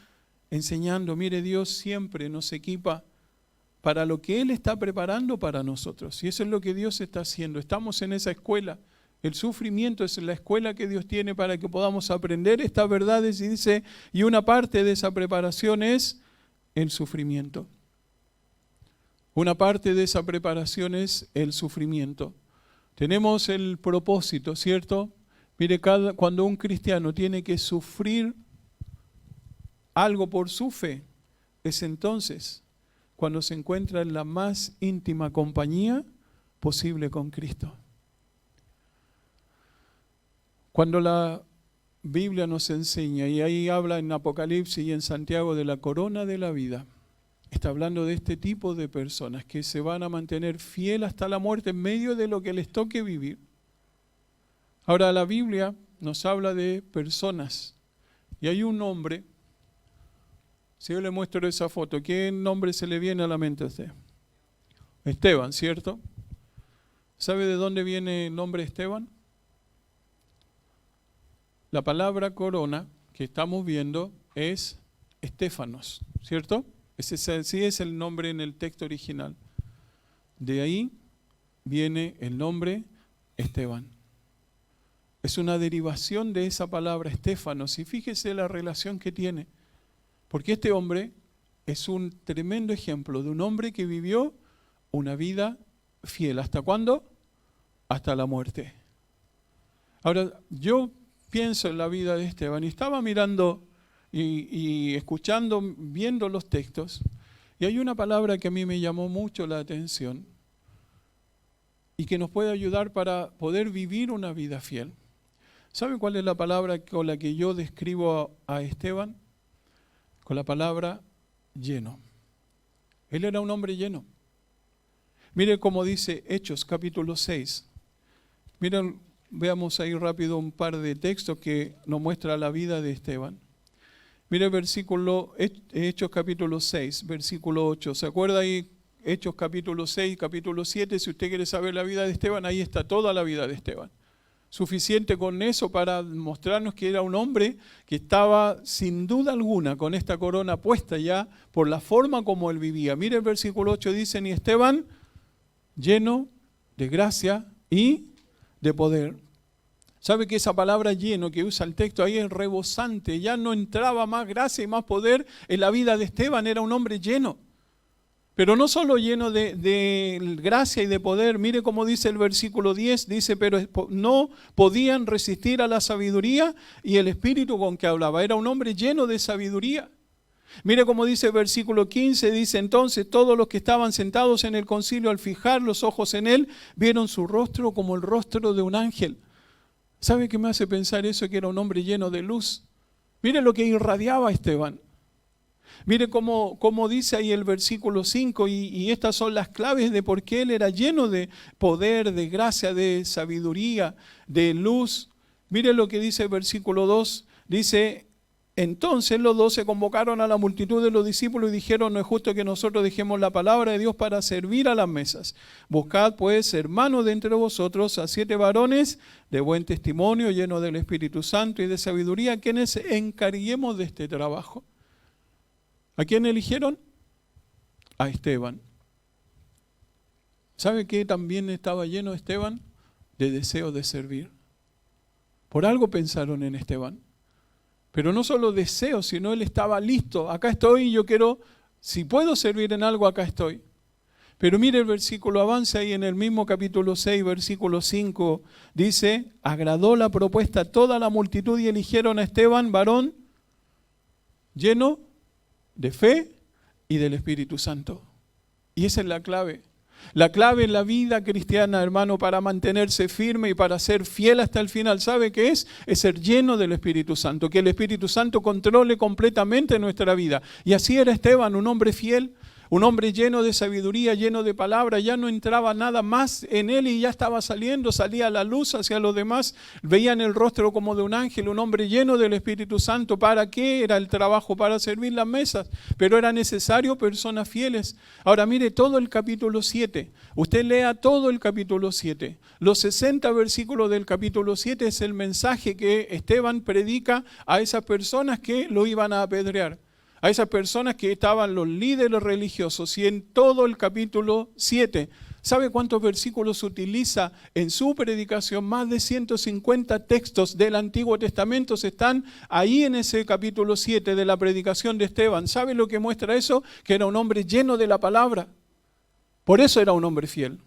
enseñando. Mire, Dios siempre nos equipa para lo que Él está preparando para nosotros. Y eso es lo que Dios está haciendo. Estamos en esa escuela. El sufrimiento es la escuela que Dios tiene para que podamos aprender estas verdades. Y dice, y una parte de esa preparación es el sufrimiento. Una parte de esa preparación es el sufrimiento. Tenemos el propósito, ¿cierto? Mire, cuando un cristiano tiene que sufrir algo por su fe, es entonces cuando se encuentra en la más íntima compañía posible con Cristo. Cuando la Biblia nos enseña, y ahí habla en Apocalipsis y en Santiago de la corona de la vida, está hablando de este tipo de personas que se van a mantener fiel hasta la muerte en medio de lo que les toque vivir. Ahora la Biblia nos habla de personas y hay un hombre. Si yo le muestro esa foto, ¿qué nombre se le viene a la mente a usted? Esteban, ¿cierto? ¿Sabe de dónde viene el nombre Esteban? La palabra corona que estamos viendo es Estéfanos, ¿cierto? Ese sí es el nombre en el texto original. De ahí viene el nombre Esteban. Es una derivación de esa palabra Estéfanos. Y fíjese la relación que tiene. Porque este hombre es un tremendo ejemplo de un hombre que vivió una vida fiel. ¿Hasta cuándo? Hasta la muerte. Ahora, yo pienso en la vida de Esteban y estaba mirando y escuchando, viendo los textos, y hay una palabra que a mí me llamó mucho la atención y que nos puede ayudar para poder vivir una vida fiel. ¿Sabe cuál es la palabra con la que yo describo a Esteban? Con la palabra lleno. Él era un hombre lleno. Mire cómo dice Hechos capítulo 6. Miren, veamos ahí rápido un par de textos que nos muestra la vida de Esteban. Mire el versículo, Hechos capítulo 6, versículo 8. ¿Se acuerda ahí? Hechos capítulo 6, capítulo 7. Si usted quiere saber la vida de Esteban, ahí está toda la vida de Esteban. Suficiente con eso para mostrarnos que era un hombre que estaba sin duda alguna con esta corona puesta ya por la forma como él vivía. Mire el versículo 8, dice, y Esteban lleno de gracia y de poder. ¿Sabe que esa palabra lleno que usa el texto ahí es rebosante? Ya no entraba más gracia y más poder en la vida de Esteban, era un hombre lleno. Pero no solo lleno de gracia y de poder, mire cómo dice el versículo 10, dice, pero no podían resistir a la sabiduría y el espíritu con que hablaba. Era un hombre lleno de sabiduría. Mire cómo dice el versículo 15, dice, entonces todos los que estaban sentados en el concilio al fijar los ojos en él, vieron su rostro como el rostro de un ángel. ¿Sabe qué me hace pensar eso? Que era un hombre lleno de luz. Mire lo que irradiaba Esteban. Mire cómo dice ahí el versículo 5 y estas son las claves de por qué él era lleno de poder, de gracia, de sabiduría, de luz. Mire lo que dice el versículo 2. Dice, entonces los 12 convocaron a la multitud de los discípulos y dijeron, no es justo que nosotros dejemos la palabra de Dios para servir a las mesas. Buscad pues, hermanos de entre vosotros, a 7 varones de buen testimonio, llenos del Espíritu Santo y de sabiduría, quienes encarguemos de este trabajo. ¿A quién eligieron? A Esteban. ¿Sabe qué también estaba lleno Esteban? De deseo de servir. Por algo pensaron en Esteban. Pero no solo deseo, sino él estaba listo. Acá estoy y yo quiero, si puedo servir en algo, acá estoy. Pero mire el versículo, avanza ahí en el mismo capítulo 6, versículo 5. Dice, agradó la propuesta a toda la multitud y eligieron a Esteban, varón, lleno de fe y del Espíritu Santo. Y esa es la clave. La clave en la vida cristiana, hermano, para mantenerse firme y para ser fiel hasta el final, ¿sabe qué es? Es ser lleno del Espíritu Santo, que el Espíritu Santo controle completamente nuestra vida. Y así era Esteban, un hombre fiel, Un hombre lleno de sabiduría, lleno de palabra, ya no entraba nada más en él y ya estaba saliendo, salía la luz hacia los demás, veían el rostro como de un ángel, un hombre lleno del Espíritu Santo. ¿Para qué era el trabajo? Para servir las mesas, pero era necesario personas fieles. Ahora mire todo el capítulo 7, usted lea todo el capítulo 7. Los 60 versículos del capítulo 7 es el mensaje que Esteban predica a esas personas que lo iban a apedrear. A esas personas que estaban los líderes religiosos. Y en todo el capítulo 7, ¿sabe cuántos versículos utiliza en su predicación? Más de 150 textos del Antiguo Testamento están ahí en ese capítulo 7 de la predicación de Esteban. ¿Sabe lo que muestra eso? Que era un hombre lleno de la palabra. Por eso era un hombre fiel.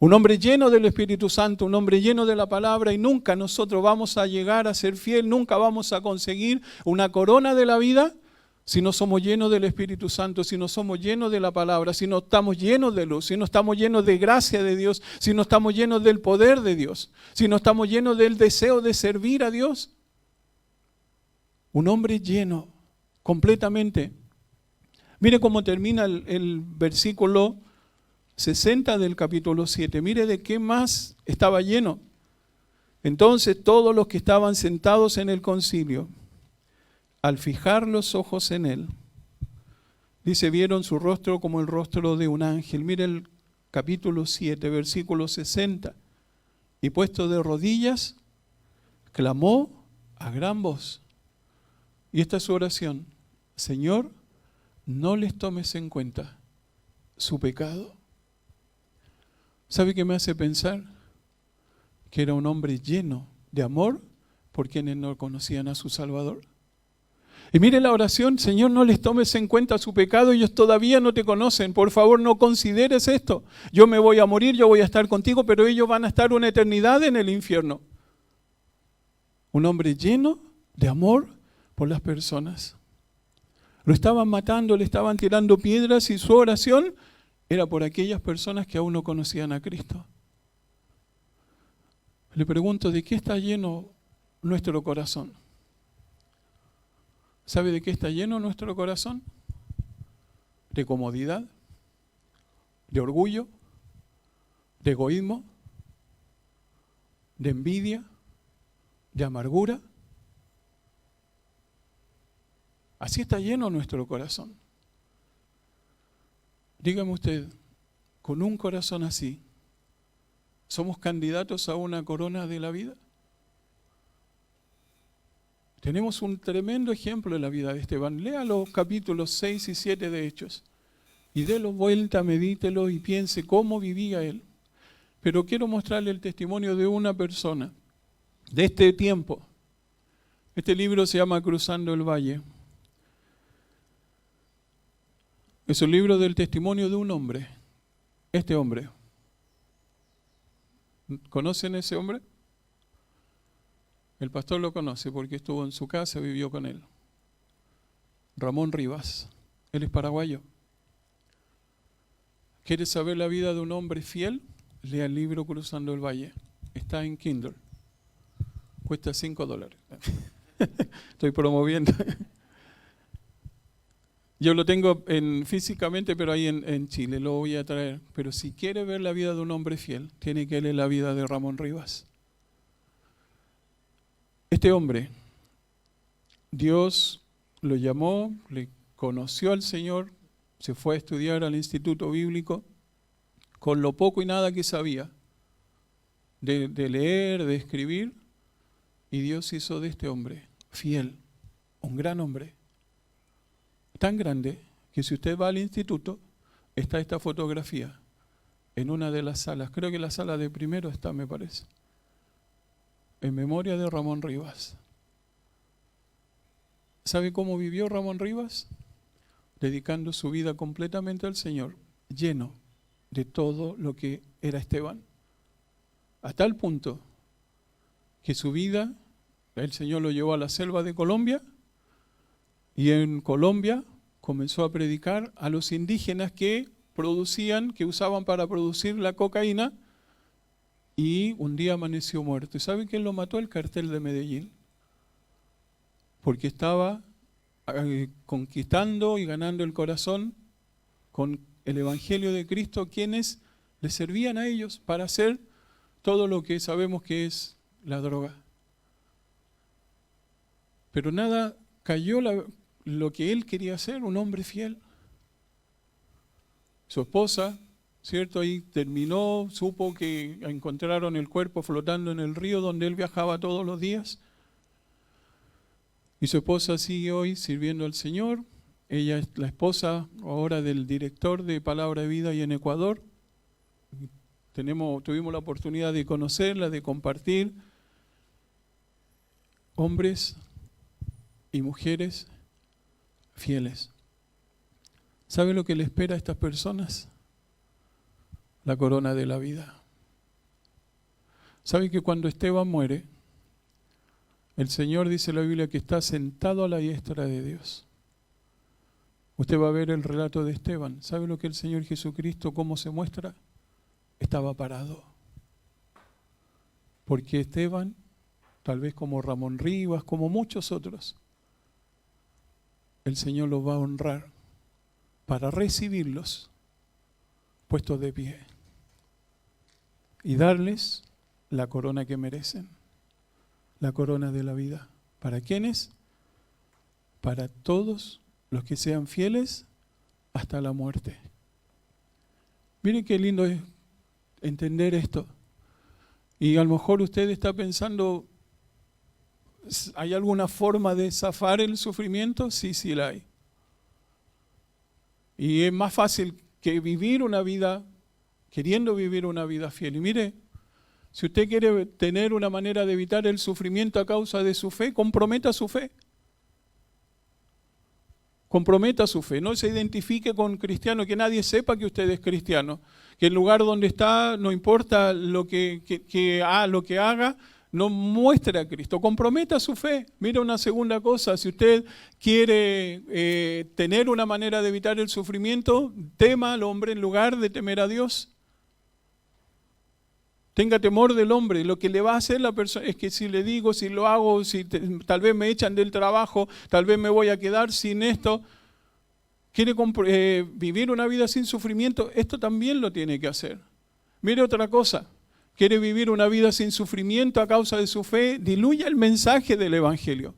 Un hombre lleno del Espíritu Santo, un hombre lleno de la palabra, y nunca nosotros vamos a llegar a ser fiel, nunca vamos a conseguir una corona de la vida si no somos llenos del Espíritu Santo, si no somos llenos de la palabra, si no estamos llenos de luz, si no estamos llenos de gracia de Dios, si no estamos llenos del poder de Dios, si no estamos llenos del deseo de servir a Dios. Un hombre lleno, completamente. Mire cómo termina el versículo 60 del capítulo 7. Mire de qué más estaba lleno. Entonces todos los que estaban sentados en el concilio, al fijar los ojos en él, dice, vieron su rostro como el rostro de un ángel. Mire el capítulo 7, versículo 60. Y puesto de rodillas, clamó a gran voz. Y esta es su oración: Señor, no les tomes en cuenta su pecado. ¿Sabe qué me hace pensar? Que era un hombre lleno de amor por quienes no conocían a su Salvador. Y mire la oración: Señor, no les tomes en cuenta su pecado, ellos todavía no te conocen, por favor no consideres esto. Yo me voy a morir, yo voy a estar contigo, pero ellos van a estar una eternidad en el infierno. Un hombre lleno de amor por las personas. Lo estaban matando, le estaban tirando piedras y su oración era por aquellas personas que aún no conocían a Cristo. Le pregunto, ¿de qué está lleno nuestro corazón? ¿Sabe de qué está lleno nuestro corazón? De comodidad, de orgullo, de egoísmo, de envidia, de amargura. Así está lleno nuestro corazón. Dígame usted, con un corazón así, ¿somos candidatos a una corona de la vida? Tenemos un tremendo ejemplo en la vida de Esteban. Lea los capítulos 6 y 7 de Hechos y délo vuelta, medítelo y piense cómo vivía él. Pero quiero mostrarle el testimonio de una persona de este tiempo. Este libro se llama Cruzando el Valle. Es un libro del testimonio de un hombre. Este hombre. ¿Conocen ese hombre? El pastor lo conoce porque estuvo en su casa, vivió con él. Ramón Rivas. Él es paraguayo. ¿Quieres saber la vida de un hombre fiel? Lea el libro Cruzando el Valle. Está en Kindle. Cuesta $5. Estoy promoviendo. Yo lo tengo físicamente, pero ahí en Chile, lo voy a traer. Pero si quiere ver la vida de un hombre fiel, tiene que leer la vida de Ramón Rivas. Este hombre, Dios lo llamó, le conoció al Señor, se fue a estudiar al Instituto Bíblico, con lo poco y nada que sabía de leer, de escribir, y Dios hizo de este hombre fiel, un gran hombre. Tan grande que si usted va al instituto, está esta fotografía en una de las salas. Creo que la sala de primero está, me parece. En memoria de Ramón Rivas. ¿Sabe cómo vivió Ramón Rivas? Dedicando su vida completamente al Señor, lleno de todo lo que era Esteban. A tal punto que su vida, el Señor lo llevó a la selva de Colombia, y en Colombia comenzó a predicar a los indígenas que usaban para producir la cocaína, y un día amaneció muerto. ¿Y saben quién lo mató? El cartel de Medellín. Porque estaba conquistando y ganando el corazón con el Evangelio de Cristo quienes les servían a ellos para hacer todo lo que sabemos que es la droga. Pero nada cayó lo que él quería hacer, un hombre fiel. Su esposa, ¿cierto? Ahí terminó, supo que encontraron el cuerpo flotando en el río donde él viajaba todos los días. Y su esposa sigue hoy sirviendo al Señor. Ella es la esposa ahora del director de Palabra de Vida y en Ecuador. Tuvimos la oportunidad de conocerla, de compartir. Hombres y mujeres fieles. ¿Sabe lo que le espera a estas personas? La corona de la vida. ¿Sabe que cuando Esteban muere, el Señor dice en la Biblia que está sentado a la diestra de Dios? Usted va a ver el relato de Esteban. ¿Sabe lo que el Señor Jesucristo, cómo se muestra? Estaba parado. Porque Esteban, tal vez como Ramón Rivas, como muchos otros, el Señor los va a honrar para recibirlos puestos de pie y darles la corona que merecen, la corona de la vida. ¿Para quiénes? Para todos los que sean fieles hasta la muerte. Miren qué lindo es entender esto. Y a lo mejor usted está pensando, ¿hay alguna forma de zafar el sufrimiento? Sí, sí la hay. Y es más fácil que vivir una vida, queriendo vivir una vida fiel. Y mire, si usted quiere tener una manera de evitar el sufrimiento a causa de su fe, comprometa su fe. Comprometa su fe, no se identifique con cristiano, que nadie sepa que usted es cristiano, que el lugar donde está, no importa lo que haga, no muestre a Cristo, comprometa su fe. Mira, una segunda cosa, si usted quiere tener una manera de evitar el sufrimiento, tema al hombre en lugar de temer a Dios. Tenga temor del hombre. Lo que le va a hacer la persona es que si le digo, si lo hago, tal vez me echan del trabajo, tal vez me voy a quedar sin esto. Quiere vivir una vida sin sufrimiento, esto también lo tiene que hacer. Mire otra cosa, quiere vivir una vida sin sufrimiento a causa de su fe, diluya el mensaje del Evangelio.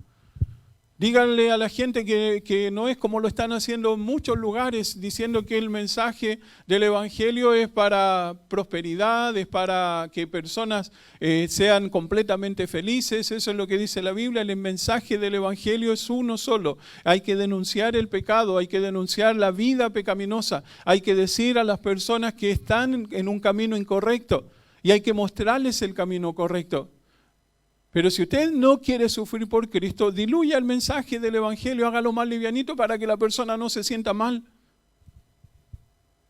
Díganle a la gente que no es como lo están haciendo en muchos lugares, diciendo que el mensaje del Evangelio es para prosperidad, es para que personas sean completamente felices. Eso es lo que dice la Biblia. El mensaje del Evangelio es uno solo. Hay que denunciar el pecado, hay que denunciar la vida pecaminosa, hay que decir a las personas que están en un camino incorrecto y hay que mostrarles el camino correcto. Pero si usted no quiere sufrir por Cristo, diluya el mensaje del Evangelio, hágalo más livianito para que la persona no se sienta mal.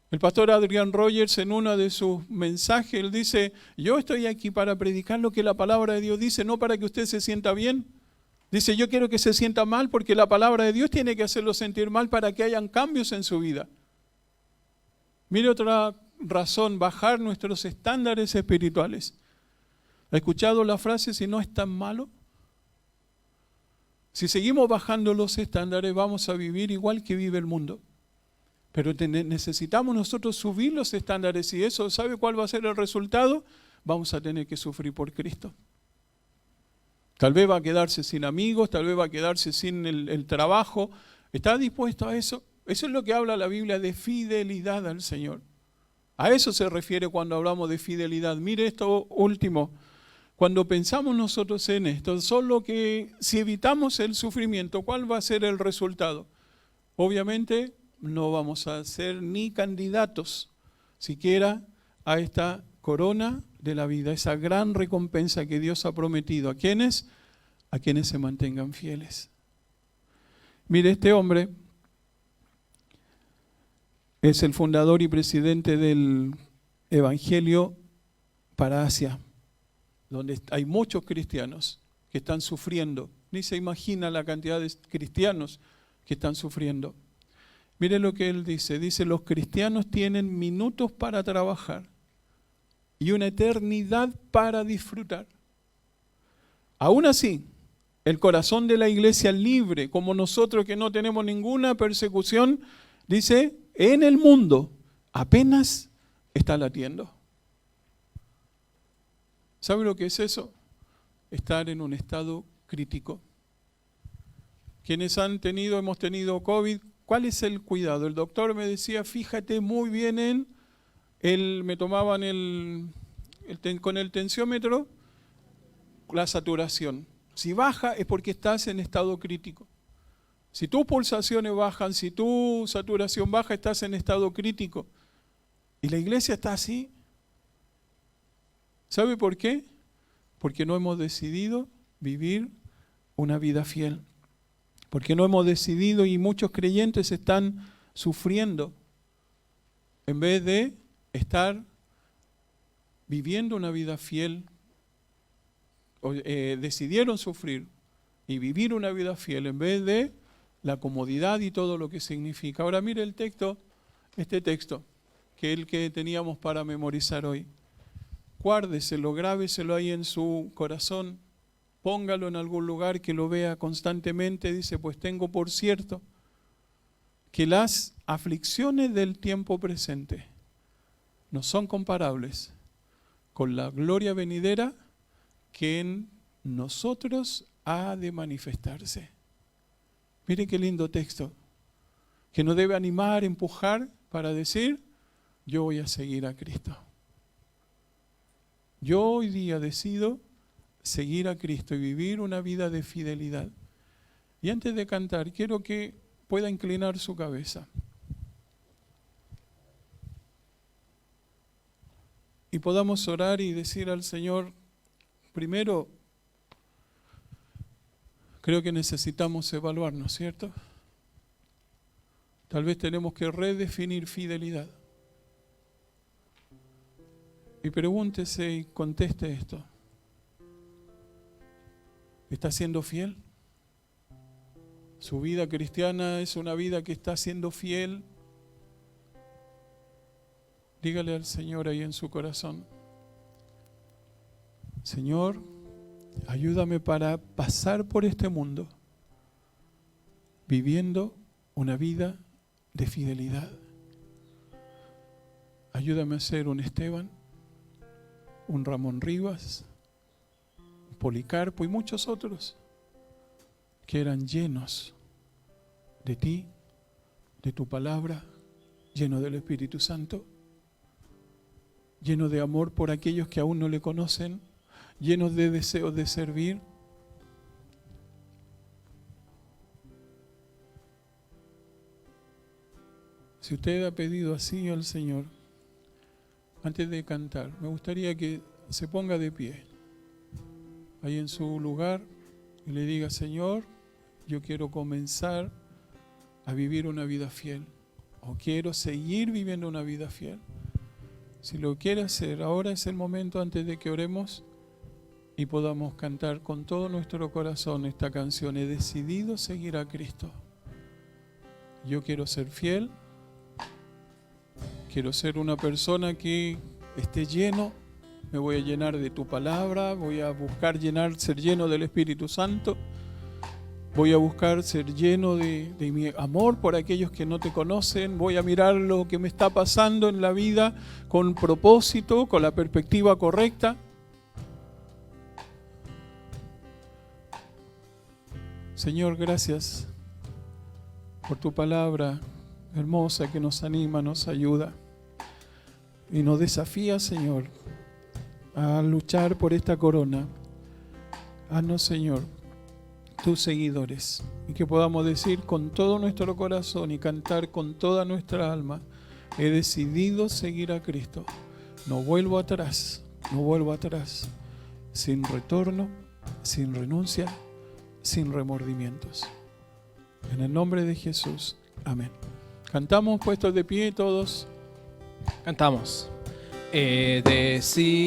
El pastor Adrian Rogers en uno de sus mensajes, él dice, yo estoy aquí para predicar lo que la palabra de Dios dice, no para que usted se sienta bien. Dice, yo quiero que se sienta mal porque la palabra de Dios tiene que hacerlo sentir mal para que hayan cambios en su vida. Mire otra razón, bajar nuestros estándares espirituales. ¿Ha escuchado la frase, si no es tan malo? Si seguimos bajando los estándares, vamos a vivir igual que vive el mundo. Pero necesitamos nosotros subir los estándares y eso, ¿sabe cuál va a ser el resultado? Vamos a tener que sufrir por Cristo. Tal vez va a quedarse sin amigos, tal vez va a quedarse sin el trabajo. ¿Está dispuesto a eso? Eso es lo que habla la Biblia de fidelidad al Señor. A eso se refiere cuando hablamos de fidelidad. Mire esto último. Cuando pensamos nosotros en esto, solo que si evitamos el sufrimiento, ¿cuál va a ser el resultado? Obviamente no vamos a ser ni candidatos siquiera a esta corona de la vida, esa gran recompensa que Dios ha prometido. ¿A quiénes? A quienes se mantengan fieles. Mire, este hombre es el fundador y presidente del Evangelio para Asia, donde hay muchos cristianos que están sufriendo. Ni se imagina la cantidad de cristianos que están sufriendo. Mire lo que él dice. Dice, los cristianos tienen minutos para trabajar y una eternidad para disfrutar. Aún así, el corazón de la iglesia libre, como nosotros que no tenemos ninguna persecución, dice, en el mundo apenas está latiendo. ¿Sabe lo que es eso? Estar en un estado crítico. Quienes hemos tenido COVID, ¿cuál es el cuidado? El doctor me decía, fíjate muy bien me tomaban con el tensiómetro la saturación. Si baja es porque estás en estado crítico. Si tus pulsaciones bajan, si tu saturación baja, estás en estado crítico. Y la iglesia está así. ¿Sabe por qué? Porque no hemos decidido vivir una vida fiel. Porque no hemos decidido y muchos creyentes están sufriendo en vez de estar viviendo una vida fiel. Decidieron sufrir y vivir una vida fiel en vez de la comodidad y todo lo que significa. Ahora mire el texto, este texto, que es el que teníamos para memorizar hoy. Guárdeselo, grábeselo ahí en su corazón, póngalo en algún lugar que lo vea constantemente. Dice, pues tengo por cierto que las aflicciones del tiempo presente no son comparables con la gloria venidera que en nosotros ha de manifestarse. Miren qué lindo texto, que nos debe animar, empujar para decir, yo voy a seguir a Cristo. Yo hoy día decido seguir a Cristo y vivir una vida de fidelidad. Y antes de cantar, quiero que pueda inclinar su cabeza. Y podamos orar y decir al Señor, primero, creo que necesitamos evaluarnos, ¿cierto? Tal vez tenemos que redefinir fidelidad. Y pregúntese y conteste esto. ¿Está siendo fiel? ¿Su vida cristiana es una vida que está siendo fiel? Dígale al Señor ahí en su corazón, Señor, ayúdame para pasar por este mundo viviendo una vida de fidelidad. Ayúdame a ser un Esteban, un Ramón Rivas, un Policarpo y muchos otros que eran llenos de ti, de tu palabra, llenos del Espíritu Santo, llenos de amor por aquellos que aún no le conocen, llenos de deseos de servir. Si usted ha pedido así al Señor, antes de cantar, me gustaría que se ponga de pie, ahí en su lugar, y le diga, Señor, yo quiero comenzar a vivir una vida fiel, o quiero seguir viviendo una vida fiel. Si lo quiere hacer, ahora es el momento antes de que oremos y podamos cantar con todo nuestro corazón esta canción. He decidido seguir a Cristo. Yo quiero ser fiel. Quiero ser una persona que esté lleno. Me voy a llenar de tu palabra. Voy a buscar ser lleno del Espíritu Santo. Voy a buscar ser lleno de mi amor por aquellos que no te conocen. Voy a mirar lo que me está pasando en la vida con propósito, con la perspectiva correcta. Señor, gracias por tu palabra hermosa que nos anima, nos ayuda y nos desafía, Señor, a luchar por esta corona. Haznos, Señor, tus seguidores, y que podamos decir con todo nuestro corazón y cantar con toda nuestra alma, he decidido seguir a Cristo, no vuelvo atrás, sin retorno, sin renuncia, sin remordimientos. En el nombre de Jesús, amén. Cantamos puestos de pie todos. Cantamos. He decidido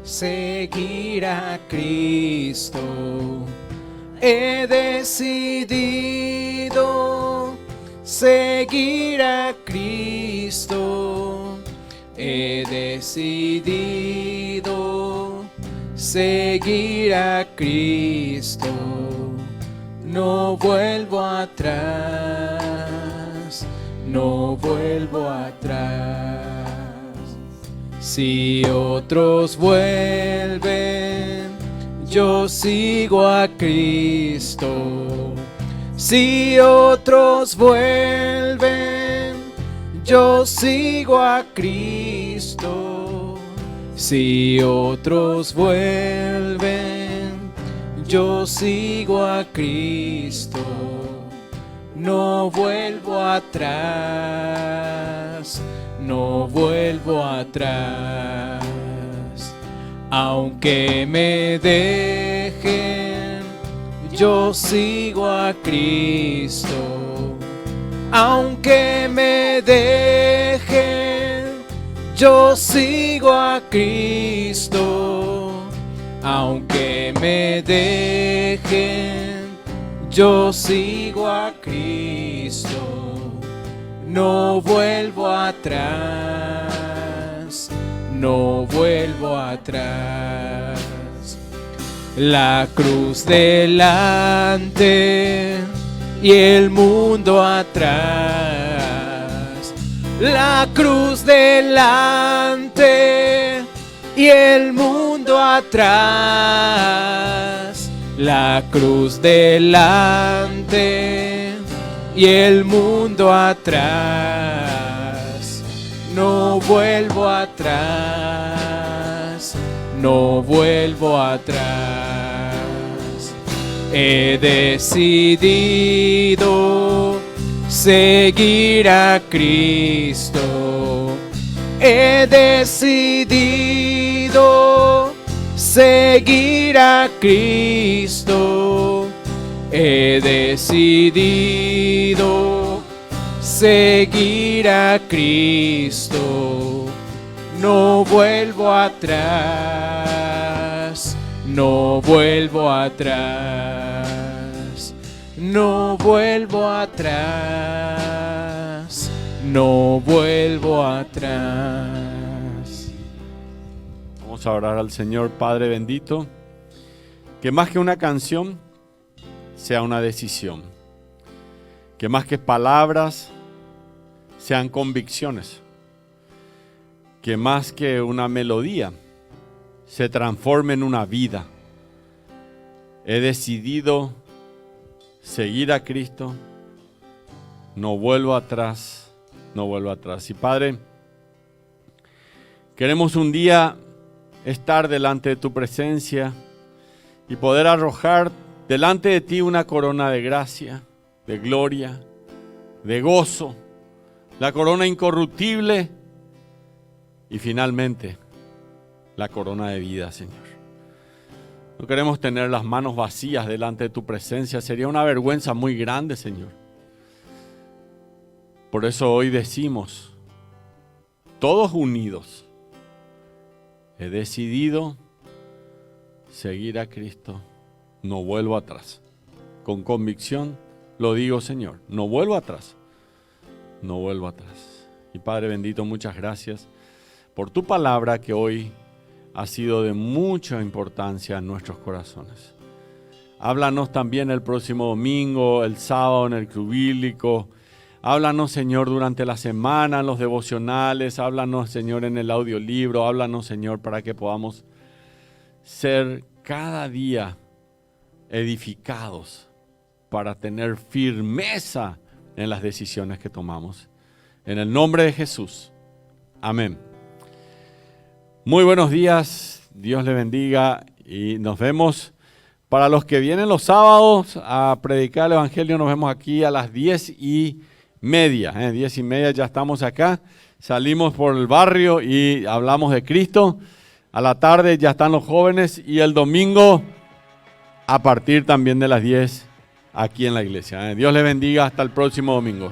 seguir a Cristo. He decidido seguir a Cristo. He decidido seguir a Cristo. No vuelvo atrás. no vuelvo atrás. Si otros vuelven, yo sigo a Cristo. Si otros vuelven, yo sigo a Cristo. Si otros vuelven, yo sigo a Cristo. No vuelvo atrás, no vuelvo atrás. Aunque me dejen, yo sigo a Cristo. Aunque me dejen, yo sigo a Cristo. Aunque me dejen, yo sigo a Cristo. No vuelvo atrás, no vuelvo atrás. La cruz delante y el mundo atrás. La cruz delante y el mundo atrás. La cruz delante y el mundo atrás. No vuelvo atrás, no vuelvo atrás. He decidido seguir a Cristo. He decidido seguir a Cristo. He decidido seguir a Cristo. No vuelvo atrás, no vuelvo atrás, no vuelvo atrás, no vuelvo atrás. Vamos a orar al Señor. Padre bendito, que más que una canción sea una decisión, que más que palabras sean convicciones, que más que una melodía se transforme en una vida. He decidido seguir a Cristo, no vuelvo atrás, no vuelvo atrás. Y Padre, queremos un día estar delante de tu presencia y poder arrojar delante de ti una corona de gracia, de gloria, de gozo, la corona incorruptible y finalmente la corona de vida, Señor. No queremos tener las manos vacías delante de tu presencia, sería una vergüenza muy grande, Señor. Por eso hoy decimos, todos unidos, he decidido seguir a Cristo, no vuelvo atrás. Con convicción lo digo, Señor, no vuelvo atrás, no vuelvo atrás. Y Padre bendito, muchas gracias por tu palabra que hoy ha sido de mucha importancia en nuestros corazones. Háblanos también el próximo domingo, el sábado en el Club Bíblico. Háblanos, Señor, durante la semana en los devocionales. Háblanos, Señor, en el audiolibro. Háblanos, Señor, para que podamos ser cada día edificados para tener firmeza en las decisiones que tomamos. En el nombre de Jesús. Amén. Muy buenos días, Dios le bendiga y nos vemos. Para los que vienen los sábados a predicar el Evangelio, nos vemos aquí a las 10:30. 10:30 ya estamos acá. Salimos por el barrio y hablamos de Cristo. A la tarde ya están los jóvenes y el domingo a partir también de las 10 aquí en la iglesia. Dios le bendiga, hasta el próximo domingo.